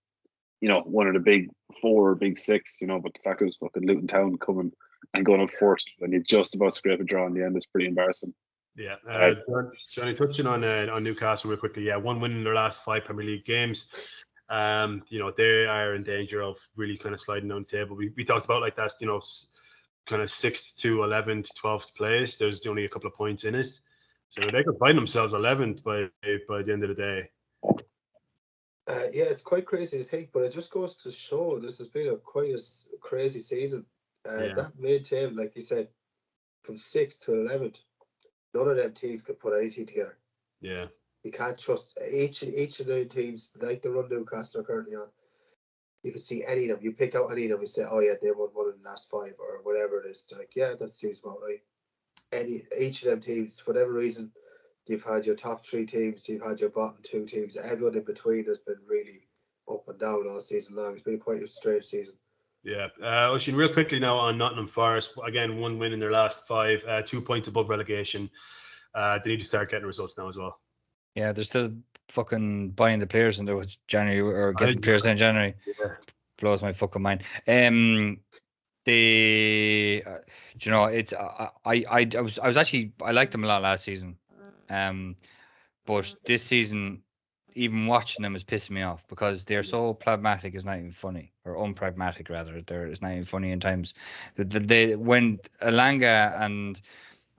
one of the big 4 or big 6, but the fact it was fucking Luton Town coming and going up 4 and you just about scrape a draw in the end is pretty embarrassing. Yeah, Johnny, touching on Newcastle real quickly. Yeah, 1 win in their last 5 Premier League games. They are in danger of really kind of sliding down the table. We talked about like that, kind of 6th to 11th, 12th place. There's only a couple of points in it, so they could find themselves 11th by the end of the day. Yeah, it's quite crazy to think, but it just goes to show this has been quite a crazy season. That mid table, like you said, from 6th to 11th, none of them teams could put anything together. Yeah. You can't trust each of the teams, like the run Newcastle are currently on. You can see any of them. You pick out any of them and say, oh yeah, they won 1 in the last 5 or whatever it is. They're like, yeah, that seems about right. Each of them teams, for whatever reason, you've had your top 3 teams, you've had your bottom 2 teams. Everyone in between has been really up and down all season long. It's been quite a strange season. Yeah. Oisin, real quickly now on Nottingham Forest. Again, 1 win in their last 5, 2 points above relegation. They need to start getting results now as well. Yeah, they're still fucking buying the players in January or getting players in January. Yeah. Blows my fucking mind. It's I was actually, I liked them a lot last season, but this season, even watching them is pissing me off because they're so pragmatic. It's not even funny, or unpragmatic rather. It's not even funny in times. When Elanga and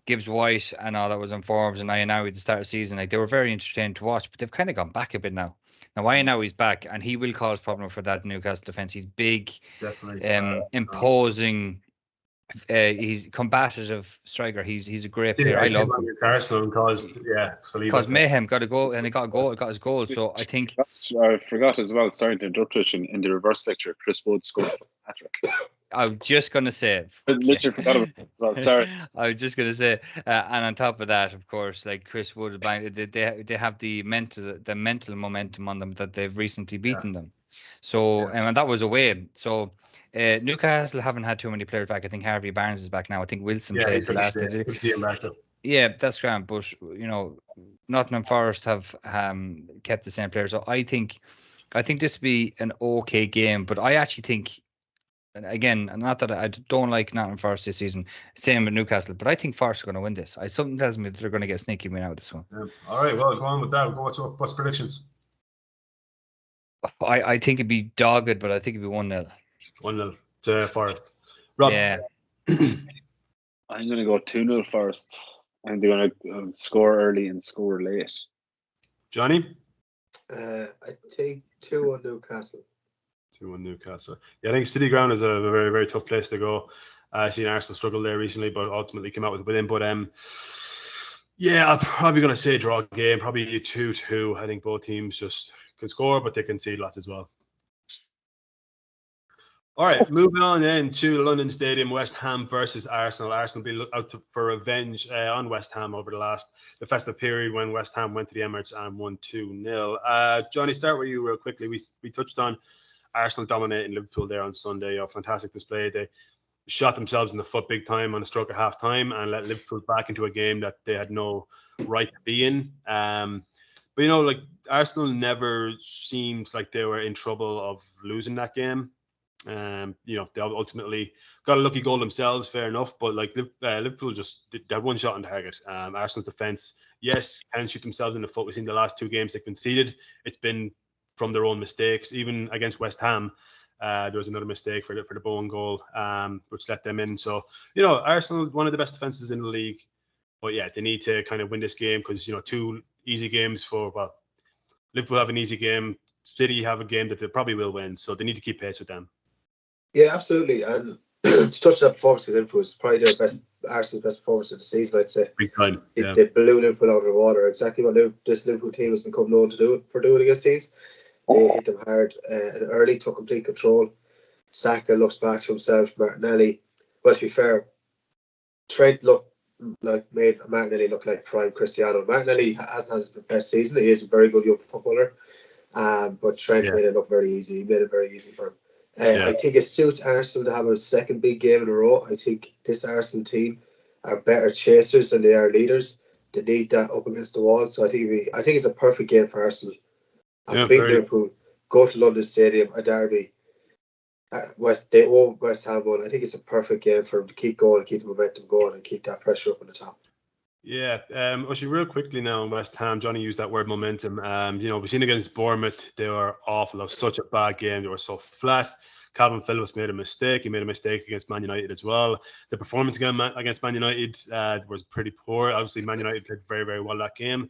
Gibbs White and all that was on forms, and Ionawi at the start of the season, like they were very entertaining to watch, but they've kind of gone back a bit now. Now Ionawi's back, and he will cause problem for that Newcastle defence. He's big, imposing. He's combative striker. He's a great player. I love him. Arsenal caused mayhem. Got a goal, and he got a goal. Got his goal. So I think I forgot as well. Sorry to interrupt. In the reverse lecture, Chris Wood scored a hat-trick. I was just going to say. Literally forgot about it. Well, sorry. I was just going to say, and on top of that, of course, like Chris Wood, they have the mental momentum on them that they've recently beaten them. So and that was away. So Newcastle haven't had too many players back. I think Harvey Barnes is back now. I think Wilson played the last day. Yeah, that's grand. But Nottingham Forest have kept the same players. So I think this will be an okay game. But I actually think. Again, not that I don't like Nottingham Forest this season, same with Newcastle, but I think Forest are going to win this. Something tells me that they're going to get a sneaky win out of this one. All right, well, go on with that. What's predictions? I think it'd be dogged, but I think it'd be 1-0. 1-0 to Forest. Rob? Yeah. I'm going to go 2-0 Forest. And they're going to score early and score late. Johnny? I take 2-1 Newcastle. 2-1 Newcastle. Yeah, I think City Ground is a very, very tough place to go. I've seen Arsenal struggle there recently, but ultimately came out with a win. But I'm probably going to say draw game, probably 2-2. I think both teams just can score, but they concede lots as well. All right, moving on then to London Stadium, West Ham versus Arsenal. Arsenal be out for revenge on West Ham over the festive period when West Ham went to the Emirates and won 2-0. Johnny, start with you real quickly. We touched on Arsenal dominating Liverpool there on Sunday. Fantastic display. They shot themselves in the foot big time on a stroke of half time and let Liverpool back into a game that they had no right to be in. But like Arsenal never seemed like they were in trouble of losing that game. They ultimately got a lucky goal themselves, fair enough. But like Liverpool just they had one shot on target. Arsenal's defense, yes, can shoot themselves in the foot. We've seen the last 2 games they conceded. It's been from their own mistakes. Even against West Ham, there was another mistake for the Bowen goal, which let them in. So Arsenal is one of the best defenses in the league. But yeah, they need to kind of win this game because 2 easy games Liverpool have an easy game. City have a game that they probably will win, so they need to keep pace with them. Yeah, absolutely. And to touch that performance of Liverpool, it's probably Arsenal's best performance of the season, I'd say. Big time. Yeah. They blew Liverpool out of the water. Exactly what this Liverpool team has become known to do against teams. They hit them hard and early, took complete control. Saka looks back to himself. Martinelli, well, to be fair, Trent made Martinelli look like prime Cristiano. Martinelli hasn't had his best season. He is a very good young footballer, but Trent made it look very easy. He made it very easy for him. I think it suits Arsenal to have a second big game in a row. I think this Arsenal team are better chasers than they are leaders. They need that up against the wall. So I think it's a perfect game for Arsenal. After beating Liverpool, go to London Stadium, a derby. West Ham won. I think it's a perfect game for them to keep going, keep the momentum going, and keep that pressure up on the top. Yeah, actually, real quickly now in West Ham, Johnny used that word momentum. We've seen against Bournemouth, they were awful. It was such a bad game. They were so flat. Calvin Phillips made a mistake. He made a mistake against Man United as well. The performance against Man United was pretty poor. Obviously, Man United played very, very well that game.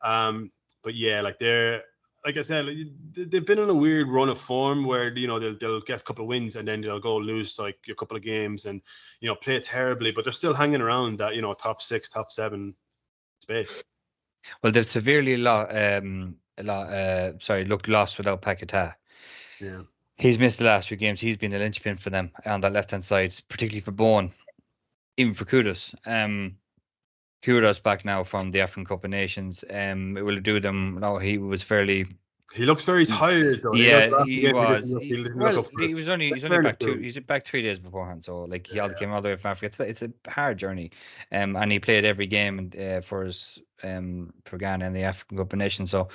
But yeah, like I said, they've been in a weird run of form where they'll get a couple of wins and then they'll go lose like a couple of games and play terribly, but they're still hanging around that top 6, top 7 space. Well, they've severely looked lost without Paquetá. Yeah, he's missed the last few games. He's been the linchpin for them on that left hand side, particularly for Bowen, even for Kudos. Kudos back now from the African Cup of Nations. It will do them. No, he was fairly. He looks very tired though. Yeah, he was. He's only back he's back 3 days beforehand. So like he came all the way from Africa. It's a hard journey, and he played every game for his for Ghana in the African Cup of Nations. So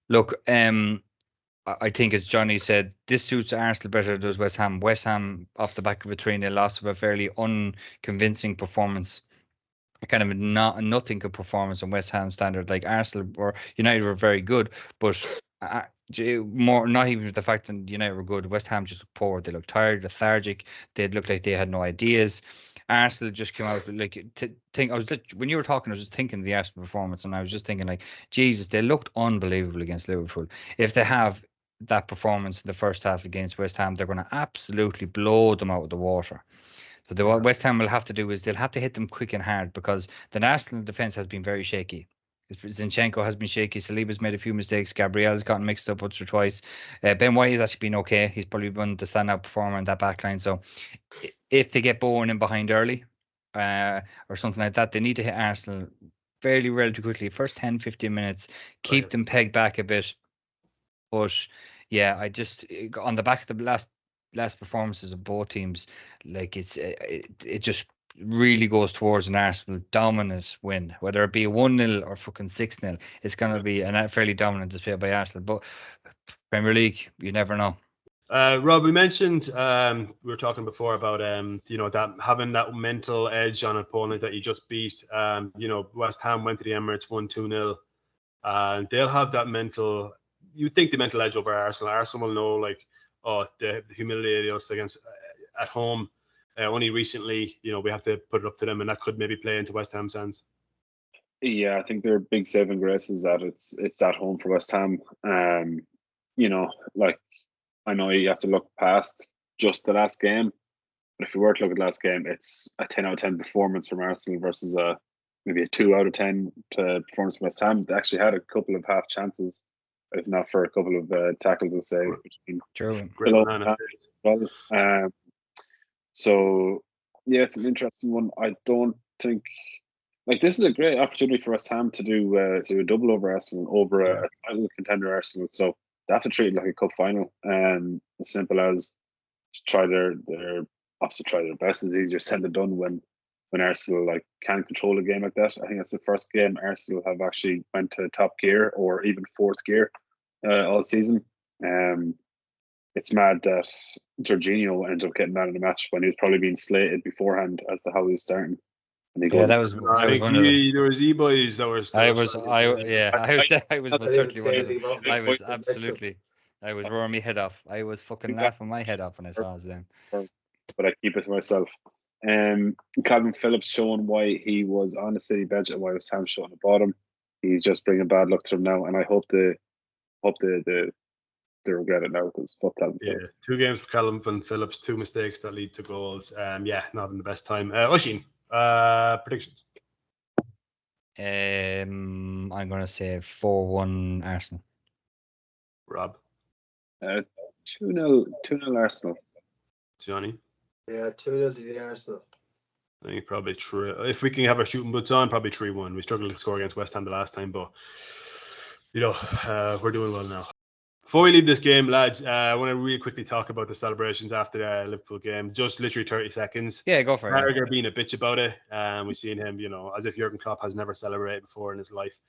look, I think as Johnny said, this suits Arsenal better than does West Ham. West Ham off the back of a 3-0 loss of a fairly unconvincing performance. Kind of nothing good performance on West Ham standard. Like Arsenal or United were very good, but more not even the fact that United were good. West Ham just looked poor. They looked tired, lethargic. They looked like they had no ideas. Arsenal just came out like when you were talking, I was just thinking of the Arsenal performance, and I was just thinking like, Jesus, they looked unbelievable against Liverpool. If they have that performance in the first half against West Ham, they're going to absolutely blow them out of the water. So what West Ham will have to do is they'll have to hit them quick and hard, because the Arsenal defence has been very shaky. Zinchenko has been shaky. Saliba's made a few mistakes. Gabriel's gotten mixed up once or twice. Ben White has actually been okay. He's probably been the standout performer in that backline. So if they get Bowen in behind early or something like that, they need to hit Arsenal fairly relatively quickly. First 10, 15 minutes, keep them pegged back a bit. But yeah, I just, on the back of the last performances of both teams, like it just really goes towards an Arsenal dominant win, whether it be a 1-0 or fucking 6-0. It's going to be a fairly dominant display by Arsenal. But Premier League, you never know. Rob, we mentioned we were talking before about that having that mental edge on an opponent that you just beat. West Ham went to the Emirates, won 2-0, and they'll have that mental. You think the mental edge over Arsenal. Arsenal will know they humiliated us against at home. Only recently, we have to put it up to them, and that could maybe play into West Ham's hands. Yeah, I think their big saving grace is that it's at home for West Ham. I know you have to look past just the last game, but if you were to look at the last game, it's a 10 out of 10 performance from Arsenal versus maybe a 2 out of 10 performance from West Ham. They actually had a couple of half chances, if not for a couple of tackles and saves between so yeah, it's an interesting one. I don't think this is a great opportunity for West Ham to do a double over Arsenal, over a title contender Arsenal. So they have to treat it like a cup final, as simple as try their best. It's easier said than done when Arsenal can't control a game like that. I think that's the first game Arsenal have actually went to top gear or even fourth gear all season. It's mad that Jorginho ended up getting man of the match when he was probably being slated beforehand as to how he was starting. And he goes, there was e-boys that were. I was certainly one of them. I was roaring my head off. I was fucking laughing my head off when I saw his name. But I keep it to myself. Calvin Phillips showing why he was on the City bench and why West Ham showing the bottom. He's just bringing bad luck to them now, and I hope they regret it now, because fuck Calvin Phillips. 2 games for Calvin Phillips, 2 mistakes that lead to goals. Not in the best time. Oisin, predictions. I'm going to say 4-1 Arsenal. Rob. 2-0 Arsenal. Johnny. Yeah, 2-0 to the Arsenal. I think probably if we can have our shooting boots on, probably 3-1. We struggled to score against West Ham the last time, but we're doing well now. Before we leave this game, lads, I want to really quickly talk about the celebrations after the Liverpool game. Just literally 30 seconds. Yeah, go for it. Carragher being a bitch about it. We've seen him, as if Jurgen Klopp has never celebrated before in his life.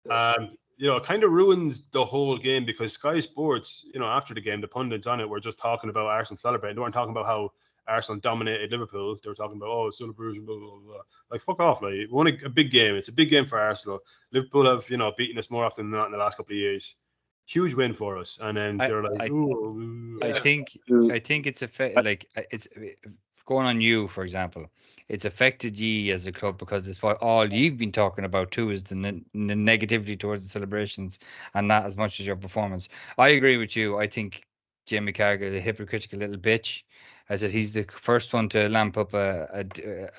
It kind of ruins the whole game, because Sky Sports, after the game, the pundits on it were just talking about Arsenal celebrating. They weren't talking about how Arsenal dominated Liverpool, they were talking about, oh, it's still a Bruges, blah, blah, blah. Like, fuck off. Like, we won a big game. It's a big game for Arsenal. Liverpool have, beaten us more often than not in the last couple of years. Huge win for us. And then they're like, I think it's it's going on you, for example. It's affected ye as a club because it's what all you've been talking about too is the negativity towards the celebrations and not as much as your performance. I agree with you. I think Jamie Carragher is a hypocritical little bitch. I said he's the first one to lamp up a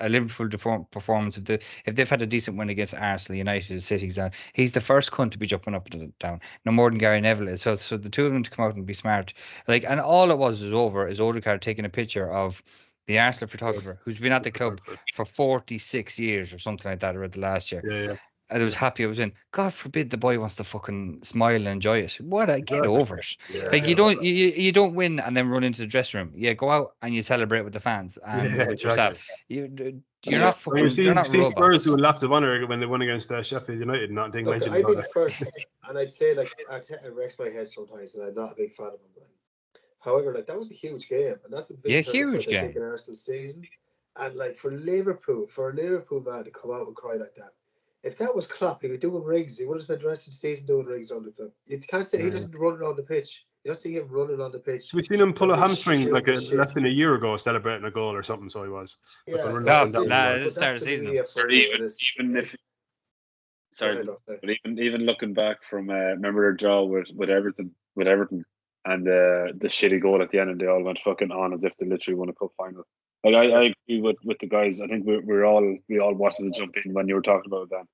Liverpool performance. If they've had a decent win against Arsenal, United, City, he's the first cunt to be jumping up and down. No more than Gary Neville is. So the two of them to come out and be smart, and all it was over is Odegaard taking a picture of the Arsenal photographer who's been at the club for 46 years or something like that, or the last year. Yeah. And I was happy I was in. God forbid the boy wants to fucking smile and enjoy it. Get over it. Yeah, like you don't win and then run into the dressing room. Yeah, go out and you celebrate with the fans and with your staff. You're not fucking. You're not Steve Spurs doing laps of honour when they won against Sheffield United. Not being mentioned. I'd be the first, and I'd say like Arteta wrecks my head sometimes, and I'm not a big fan of him. However, like that was a huge game, and that's a big huge game. I think in Arsenal's season, and like for a Liverpool man to come out and cry like that. If that was Klopp, he would do rigs. He would have spent the rest of the season doing rigs around the club. You can't say he doesn't run around the pitch. You don't see him running on the pitch. We've seen him pull a hamstring like less than a year ago, celebrating a goal or something. So he was. Yeah, even looking back from remember their draw with Everton, and the shitty goal at the end, and they all went fucking on as if they literally won a cup final. Like I agree with the guys. I think we all wanted to jump in when you were talking about that.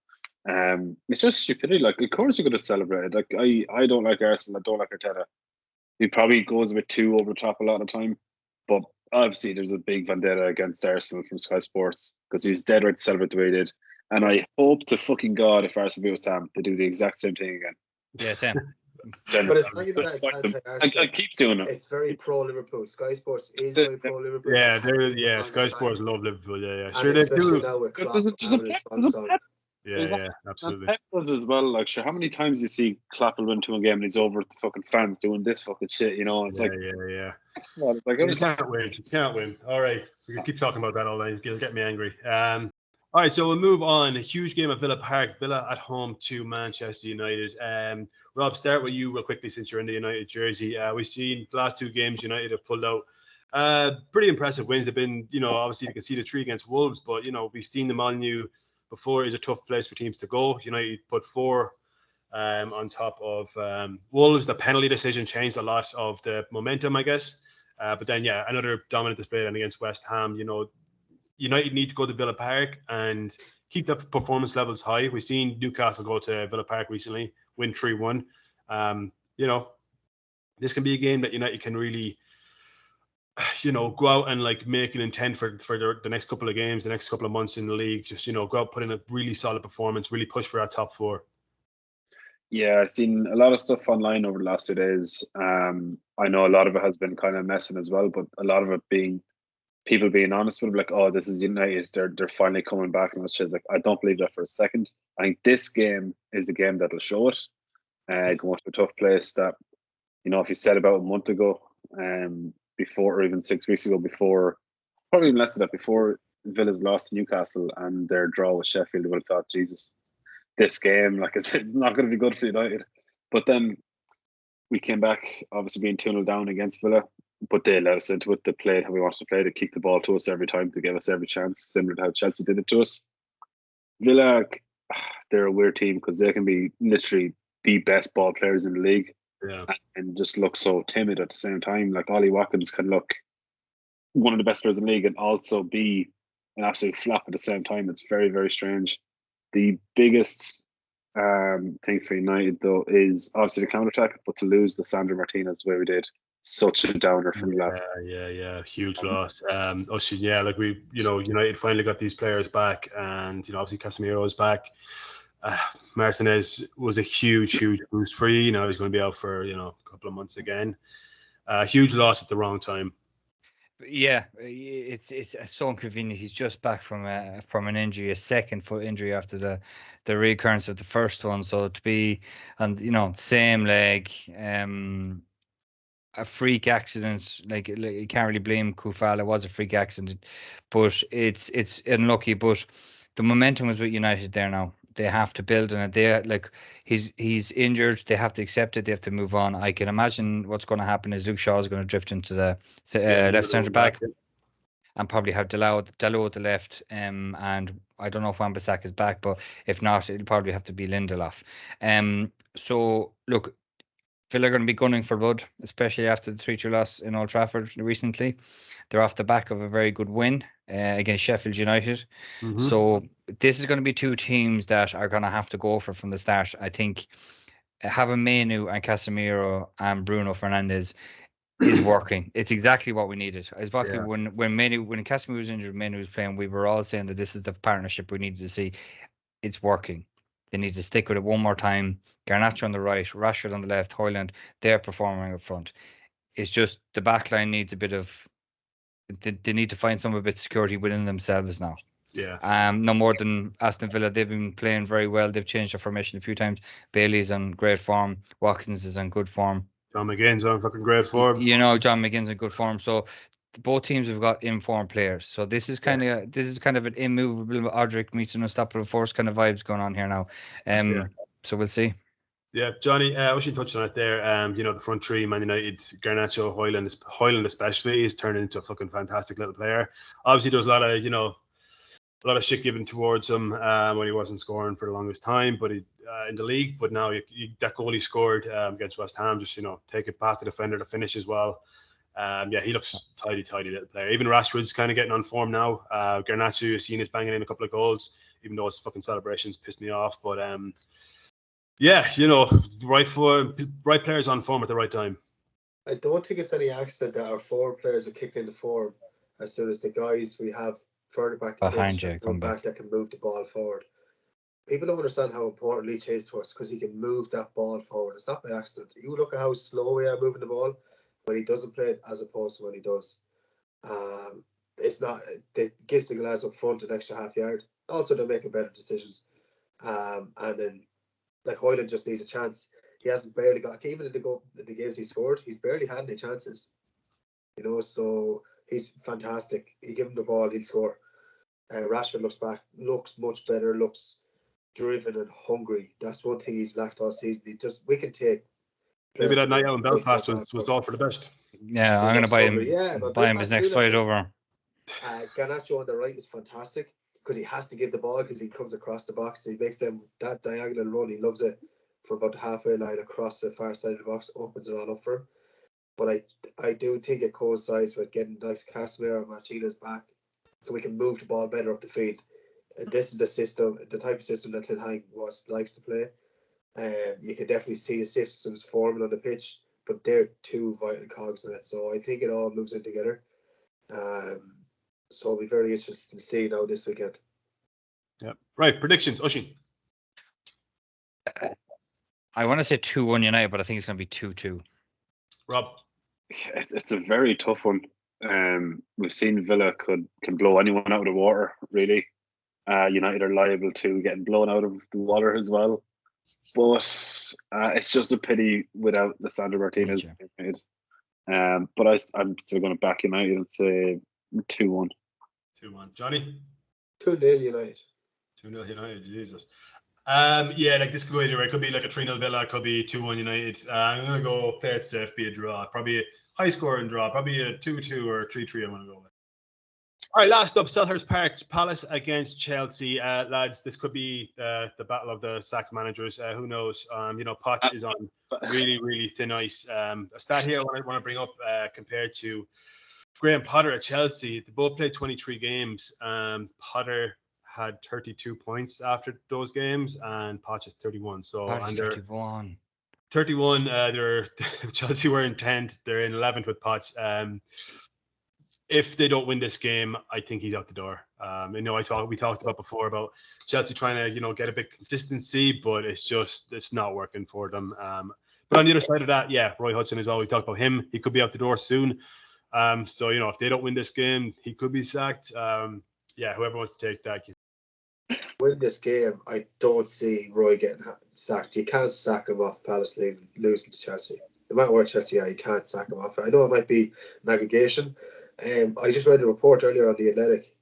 It's just stupidity. Like, of course you're going to celebrate. Like I don't like Arsenal. I don't like Arteta. He probably goes a bit too over the top a lot of the time. But obviously there's a big vendetta against Arsenal from Sky Sports because he's dead right to celebrate the way he did. And I hope to fucking God if Arsenal beat West Ham to do the exact same thing again. Yeah, same. But it's not even that it's anti-Arsenal. I keep doing it. It's very pro-Liverpool. Sky Sports is very pro-Liverpool. Yeah, Sky Sports love Liverpool. Yeah. Sure, and they do. Now with Klopp Yeah, absolutely. As well, like, sure, how many times you see Klopp will win to a game and he's over at the fucking fans doing this fucking shit, you know? It's yeah. It's not, like, you can't win. All right, we can keep talking about that all day. It'll get me angry. All right, so we'll move on. A huge game at Villa Park. Villa at home to Manchester United. Rob, start with you real quickly since you're in the United jersey. We've seen the last two games United have pulled out pretty impressive wins. They've been, obviously you can see the 3 against Wolves, but, we've seen them on you before. It's a tough place for teams to go. United put 4 on top of Wolves. The penalty decision changed a lot of the momentum, I guess. But then, another dominant display then against West Ham. United need to go to Villa Park and keep the performance levels high. We've seen Newcastle go to Villa Park recently, win 3-1. This can be a game that United can really, go out and like make an intent for the next couple of games, the next couple of months in the league. Just, go out, put in a really solid performance, really push for our top 4. Yeah, I've seen a lot of stuff online over the last 2 days. I know a lot of it has been kind of messing as well, but a lot of it being people being honest with them, like, oh, this is United, they're finally coming back, and it's like, I don't believe that for a second. I think this game is the game that'll show it. Going to a tough place that, if you said about a month ago, before, or even 6 weeks ago, before, probably even less than that, before Villa's lost to Newcastle and their draw with Sheffield, they would have thought, Jesus, this game, like, it's not going to be good for United. But then we came back, obviously being 2-0 down against Villa, but they allowed us into it. They played how we wanted to play. They kicked the ball to us every time to give us every chance, similar to how Chelsea did it to us. Villa, they're a weird team because they can be literally the best ball players in the league, and just look so timid at the same time. Like, Ollie Watkins can look one of the best players in the league and also be an absolute flop at the same time. It's very, very strange. The biggest thing for United, though, is obviously the counter-attack, but to lose the Sandro Martinez the way we did, such a downer from the last. Yeah, huge loss. Like United finally got these players back, and obviously Casemiro is back. Martinez was a huge boost for you. He's going to be out for a couple of months again. Huge loss at the wrong time. Yeah, it's so inconvenient. He's just back from an injury, a second foot injury after the recurrence of the first one. So to be, and same leg. a freak accident. Like you can't really blame Kufal. It was a freak accident, but it's unlucky. But the momentum was with United there now. They have to build on it. They like he's injured. They have to accept it. They have to move on. I can imagine what's going to happen is Luke Shaw is going to drift into the left centre back and probably have Dalot at the left. And I don't know if Wan-Bissaka is back, but if not, it'll probably have to be Lindelof. So look, Villa are going to be gunning for blood, especially after the 3-2 loss in Old Trafford recently. They're off the back of a very good win against Sheffield United. So this is going to be two teams that are going to have to go for from the start. I think having Menu and Casemiro and Bruno Fernandes is working. It's exactly what we needed. Exactly when Casemiro was injured, Menu was playing, we were all saying that this is the partnership we needed to see. It's working. They need to stick with it one more time. Garnacho on the right, Rashford on the left, Hoyland, they're performing up front. It's just the back line needs a bit of they need to find some a bit of security within themselves now. Yeah. No more than Aston Villa. They've been playing very well. They've changed their formation a few times. Bailey's on great form. Watkins is on good form. John McGinn's on fucking great form. John McGinn's in good form. So both teams have got informed players. So this is kind of an immovable Odrick meets an unstoppable force kind of vibes going on here now. So we'll see. Yeah, Johnny, I wish you touched on it there. The front three, Man United, Garnacho, Hoyland especially, is turning into a fucking fantastic little player. Obviously, there was a lot of shit given towards him when he wasn't scoring for the longest time, but in the league. But now that goal he scored against West Ham, just take it past the defender to finish as well. He looks tidy little player. Even Rashford's kind of getting on form now. Garnacho, you've seen is banging in a couple of goals, even though his fucking celebrations pissed me off. But right players on form at the right time. I don't think it's any accident that our forward players are kicking into form as soon as the guys we have further back to behind pitch that can move the ball forward. People don't understand how important Leach is to us because he can move that ball forward. It's not by accident. You look at how slow we are moving the ball when he doesn't play it as opposed to when he does. It's not. It gives the guys up front an extra half yard. Also, they're making better decisions. And then, like Hoyland just needs a chance. He hasn't barely got, even in the games he scored, he's barely had any chances. So he's fantastic. You give him the ball, he'll score. Rashford looks much better, looks driven and hungry. That's one thing he's lacked all season. We can take. Maybe that night out in Belfast was all for the best. Yeah, I'm going to buy him. Yeah, buy him his next flight over. Garnacho on the right is fantastic because he has to give the ball because he comes across the box. He makes them that diagonal run. He loves it from about the halfway line across the far side of the box, opens it all up for him. But I do think it coincides with getting nice Casemiro and Martinez back so we can move the ball better up the field. And this is the type of system that Ten Hag likes to play. You can definitely see the systems forming on the pitch, but they're two vital cogs in it. So I think it all moves in together. So I'll be very interested to see now this weekend. Yeah. Right. Predictions, Oisín. I want to say 2-1 United, but I think it's going to be 2-2. Rob. It's a very tough one. We've seen Villa can blow anyone out of the water, really. United are liable to getting blown out of the water as well. But it's just a pity without the Sandro Martinez. But I'm still going to back United and say 2-1. 2-1. Johnny? 2-0 United. 2-0 United, Jesus. This could go either way. It could be like a 3-0 Villa, it could be 2-1 United. I'm going to go play it safe, be a draw. Probably a high scoring draw. Probably a 2-2 or 3-3 I'm going to go with. All right, last up, Selhurst Park, Palace against Chelsea. Lads, this could be the battle of the sacked managers. Who knows? Poch is on really, really thin ice. A stat here I want to bring up compared to Graham Potter at Chelsea. They both played 23 games. Potter had 32 points after those games, and Poch is 31. So under 31, Chelsea were in 10th. They're in 11th with Poch. If they don't win this game, I think he's out the door. We talked about before about Chelsea trying to get a bit of consistency, but it's not working for them. But on the other side of that, Roy Hodgson as well. We talked about him. He could be out the door soon. So if they don't win this game, he could be sacked. Whoever wants to take that. Win this game, I don't see Roy getting sacked. You can't sack him off Palace losing to Chelsea. no matter where Chelsea are, you can't sack him off. I know it might be an aggregation. I just read a report earlier on the Athletic,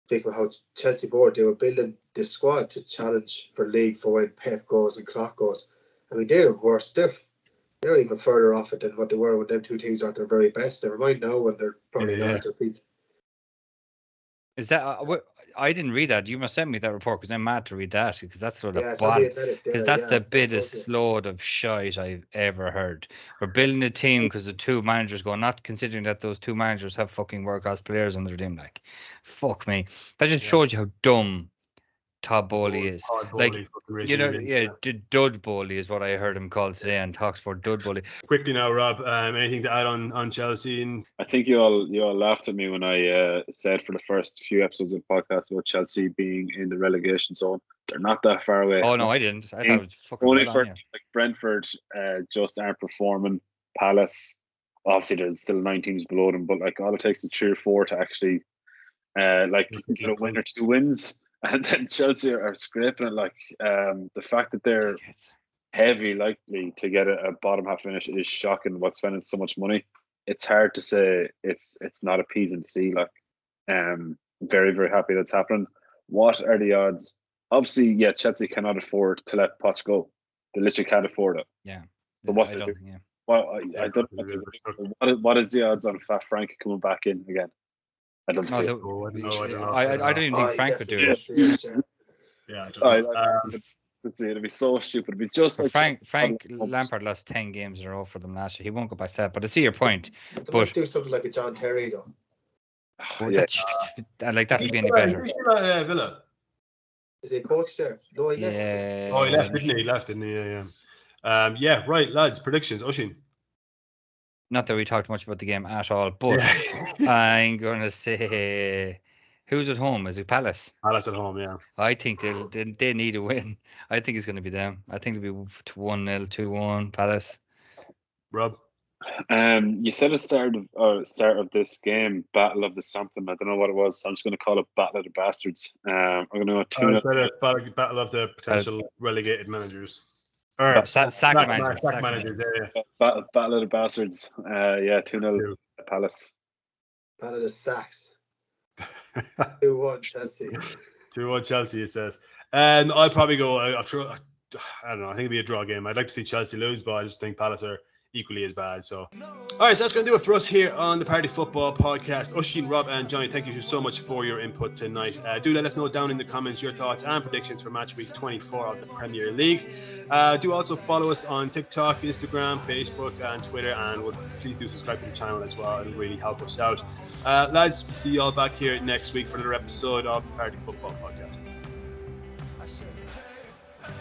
talking about how Chelsea board, they were building this squad to challenge for league for when Pep goes and Klopp goes. I mean, they're worse. They're even further off it than what they were when them two teams are at their very best. Never mind now when they're probably not at their peak. Is that I didn't read that. You must send me that report because I'm mad to read that because that's sort of Yeah, it's on the Athletic there. because that's the it's not biggest load of shite I've ever heard. We're building a team because the two managers go, not considering that those two managers have fucking world-class players on their team. Like, fuck me. That just shows you how dumb Todd Bowley is. Todd Like, Bowley, fucking you know, racing Dud Bowley is what I heard him called today on Talksport. Dud Bowley. Quickly now, Rob, anything to add on Chelsea? And I think you all laughed at me when I said for the first few episodes of the podcast about Chelsea being in the relegation zone. They're not that far away. Oh no, I didn't. I thought it was fucking only right for on, yeah. like Brentford just aren't performing. Palace, obviously there's still 9 teams below them, but like all it takes is 3 or 4 to actually get a win or 2 wins. And then Chelsea are scraping it. Like the fact that they're heavy likely to get a bottom half finish is shocking. What's spending so much money? It's hard to say it's not a P's and C. Like very, very happy that's happening. What are the odds? Obviously, yeah, Chelsea cannot afford to let Poch go. They literally can't afford it. Yeah. So what's I it? don't, yeah. Well, I don't know. What is the odds on Fat Frank coming back in again? I don't see it. I don't even think Frank would do it. Yeah, I don't know. Let's see, it'd be so stupid. It'd be just like Frank Lampard lost 10 games in a row for them last year. He won't go back to that. But I see your point. They might do something like a John Terry though. Yeah. Like that would be any better. Villa. Is he a coach there? No, he left. Yeah. Oh, he left, didn't he? He left, didn't he? Yeah. Yeah, right, lads. Predictions. Oshin. Not that we talked much about the game at all, but I'm going to say, who's at home? Is it Palace? Palace at home, yeah. I think they need a win. I think it's going to be them. I think it'll be 1-0, 2-1, Palace. Rob? You said at the start of this game, Battle of the something. I don't know what it was, so I'm just going to call it Battle of the Bastards. I'm going to go 2-0. Battle of the potential relegated managers. Sack managers. Yeah. Battle of the Bastards. 2-0 Palace. Battle of the Sacks. 2-1 Chelsea. 2-1 Chelsea, it says. I'll probably go. I don't know. I think it'll be a draw game. I'd like to see Chelsea lose, but I just think Palace are equally as bad. So, all right, so that's going to do it for us here on the Party Football Podcast. Oshin, Rob, and Johnny, thank you so much for your input tonight. Do let us know down in the comments your thoughts and predictions for match week 24 of the Premier League. Do also follow us on TikTok, Instagram, Facebook, and Twitter, and please do subscribe to the channel as well. It'll really help us out. Lads, see you all back here next week for another episode of the Party Football Podcast. I said, hey, hey.